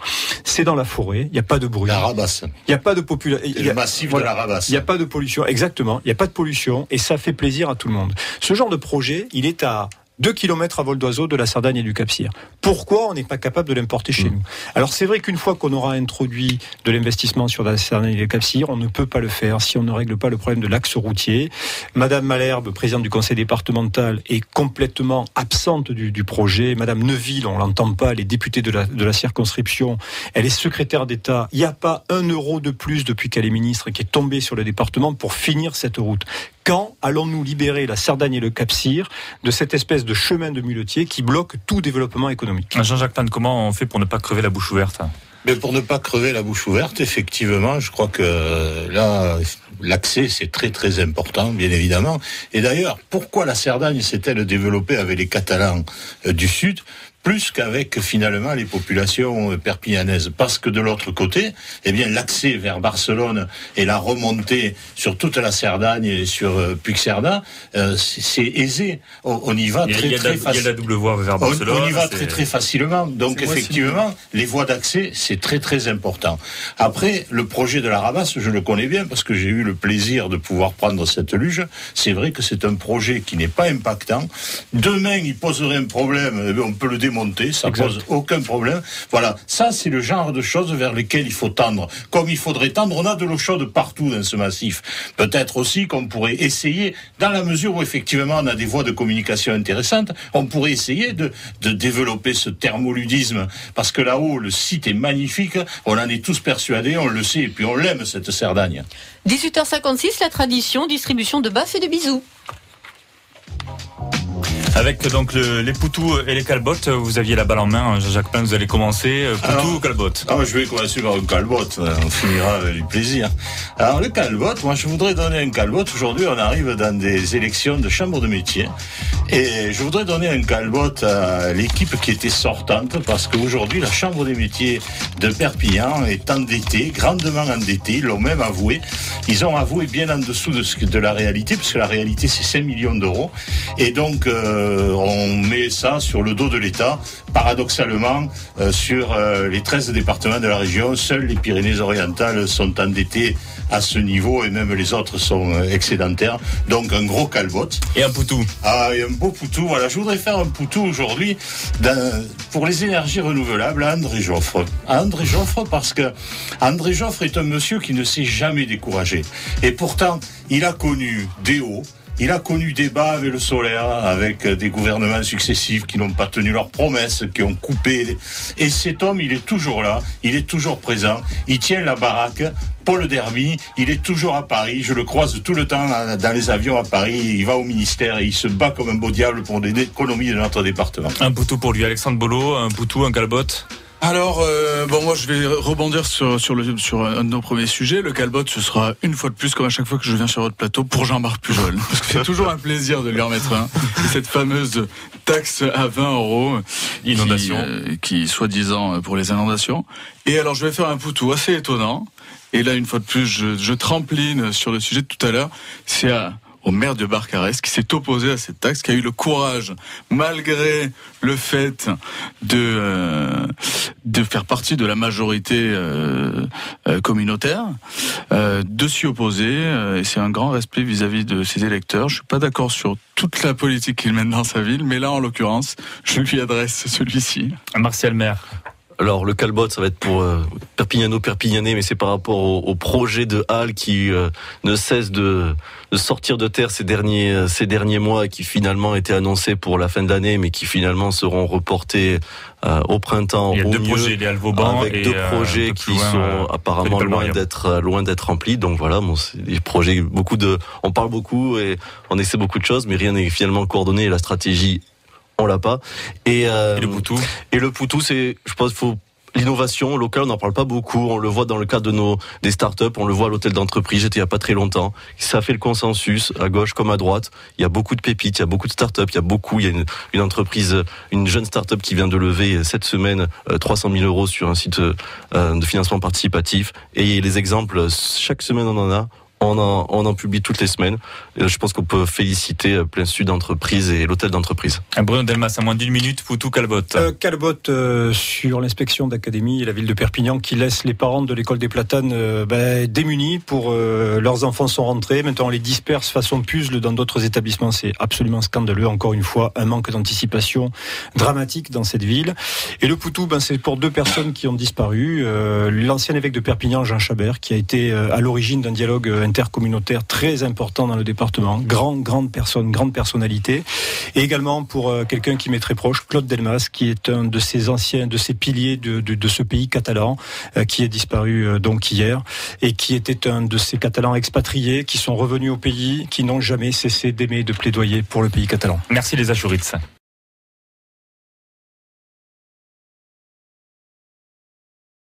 C'est dans la forêt, il n'y a pas de bruit. La Rabasse. Il n'y a pas de population. Le massif de la Rabasse. Il n'y a pas de pollution, exactement. Il n'y a pas de pollution et ça fait plaisir à tout le monde. Ce genre de projet, il est à 2 km à vol d'oiseau de la Cerdagne et du Cap-Cyr. Pourquoi on n'est pas capable de l'importer chez nous ? Alors c'est vrai qu'une fois qu'on aura introduit de l'investissement sur la Cerdagne et le Cap-Cyr, on ne peut pas le faire si on ne règle pas le problème de l'axe routier. Madame Malherbe, présidente du conseil départemental, est complètement absente du projet. Madame Neuville, on l'entend pas, elle est députée de la circonscription, elle est secrétaire d'État. Il n'y a pas 1 € de plus depuis qu'elle est ministre qui est tombée sur le département pour finir cette route. Quand allons-nous libérer la Cerdagne et le Cap-Cyr de cette espèce de chemin de muletier qui bloque tout développement économique ? Jean-Jacques Pan, comment on fait pour ne pas crever la bouche ouverte ? Mais pour ne pas crever la bouche ouverte, effectivement, je crois que là, l'accès, c'est très très important, bien évidemment. Et d'ailleurs, pourquoi la Cerdagne s'est-elle développée avec les Catalans du Sud ? Plus qu'avec finalement les populations perpignanaises, parce que de l'autre côté, eh bien l'accès vers Barcelone et la remontée sur toute la Cerdagne et sur Puigcerdà, c'est aisé. On y va très facilement. Il y a la double voie vers Barcelone. On y va très facilement. Donc effectivement, les voies d'accès, c'est très très important. Après, le projet de la Rabasse, je le connais bien parce que j'ai eu le plaisir de pouvoir prendre cette luge. C'est vrai que c'est un projet qui n'est pas impactant. Demain, il poserait un problème, on peut le démontrer, ça pose aucun problème. Voilà, ça c'est le genre de choses vers lesquelles il faut tendre. Comme il faudrait tendre, on a de l'eau chaude partout dans ce massif. Peut-être aussi qu'on pourrait essayer, dans la mesure où effectivement on a des voies de communication intéressantes, on pourrait essayer de développer ce thermoludisme, parce que là-haut le site est magnifique, on en est tous persuadés, on le sait, et puis on l'aime cette Cerdagne. 18h56, la tradition, distribution de baffes et de bisous. Avec donc les poutous et les calbottes, vous aviez la balle en main, Jacques Pan, vous allez commencer. Poutou ou calbotte ? Je vais commencer par une calbotte, on finira avec du plaisir. Alors le calbotte, moi je voudrais donner un calbotte. Aujourd'hui on arrive dans des élections de chambre de métier et je voudrais donner un calbotte à l'équipe qui était sortante, parce qu'aujourd'hui la chambre des métiers de Perpignan est endettée, grandement endettée, ils l'ont même avoué. Ils ont avoué bien en dessous de la réalité, puisque la réalité c'est 5 millions d'euros. Et donc on met ça sur le dos de l'État. Paradoxalement, sur les 13 départements de la région, seuls les Pyrénées-Orientales sont endettés à ce niveau, et même les autres sont excédentaires. Donc un gros calbotte. Et un poutou. Et un beau poutou. Voilà, je voudrais faire un poutou aujourd'hui pour les énergies renouvelables à André Joffre. André Joffre, parce que André Joffre est un monsieur qui ne s'est jamais découragé. Et pourtant, il a connu des hauts. Il a connu des bas avec le solaire, avec des gouvernements successifs qui n'ont pas tenu leurs promesses, qui ont coupé. Et cet homme, il est toujours là, il est toujours présent, il tient la baraque. Paul Dermy, il est toujours à Paris, je le croise tout le temps dans les avions à Paris, il va au ministère et il se bat comme un beau diable pour l'économie de notre département. Un poutou pour lui, Alexandre Bolo, un poutou, un calbotte. Alors, moi je vais rebondir sur un de nos premiers sujets. Le calbotte, ce sera une fois de plus, comme à chaque fois que je viens sur votre plateau, pour Jean-Marc Pujol. Parce que c'est toujours un plaisir de lui en mettre un. Cette fameuse taxe à 20 €. Inondation. Qui soi-disant, pour les inondations. Et alors, je vais faire un poutou assez étonnant. Et là, une fois de plus, je trampoline sur le sujet de tout à l'heure. C'est au maire de Barcarès qui s'est opposé à cette taxe, qui a eu le courage, malgré le fait de faire partie de la majorité communautaire, de s'y opposer. Et c'est un grand respect vis-à-vis de ses électeurs. Je suis pas d'accord sur toute la politique qu'il mène dans sa ville, mais là, en l'occurrence, je lui adresse celui-ci. Martial Maire. Alors le calbotte, ça va être pour Perpignanais, mais c'est par rapport au projet de Halle qui ne cesse de sortir de terre ces derniers mois, et qui finalement étaient annoncés pour la fin d'année, mais qui finalement seront reportés au printemps. Il y a deux projets, les Alvauban, avec deux projets qui sont apparemment loin d'être remplis. Donc voilà, c'est des projets, on parle beaucoup et on essaie beaucoup de choses, mais rien n'est finalement coordonné, et la stratégie on l'a pas. Et le poutou, c'est, je pense, faut l'innovation locale, on n'en parle pas beaucoup. On le voit dans le cadre des startups, on le voit à l'hôtel d'entreprise. J'étais il n'y a pas très longtemps. Ça fait le consensus, à gauche comme à droite. Il y a beaucoup de pépites, il y a beaucoup de startups, il y a une entreprise, une jeune startup qui vient de lever cette semaine 300 000 euros sur un site de financement participatif. Et les exemples, chaque semaine on en a. On en publie toutes les semaines. Je pense qu'on peut féliciter Plein Sud Entreprise et l'hôtel d'entreprise. Bruno Delmas, à moins d'une minute, Poutou Calbot. Calbot sur l'inspection d'académie et la ville de Perpignan qui laisse les parents de l'école des Platanes démunis pour leurs enfants sont rentrés. Maintenant on les disperse façon puzzle dans d'autres établissements. C'est absolument scandaleux. Encore une fois, un manque d'anticipation dramatique dans cette ville. Et le Poutou, c'est pour 2 personnes qui ont disparu. L'ancien évêque de Perpignan, Jean Chabert, qui a été à l'origine d'un dialogue intercommunautaire très important dans le département, grande personne, grande personnalité, et également pour quelqu'un qui m'est très proche, Claude Delmas, qui est un de ces piliers de ce pays catalan, qui est disparu donc hier, et qui était un de ces Catalans expatriés qui sont revenus au pays, qui n'ont jamais cessé d'aimer et de plaidoyer pour le pays catalan. Merci les Achourites.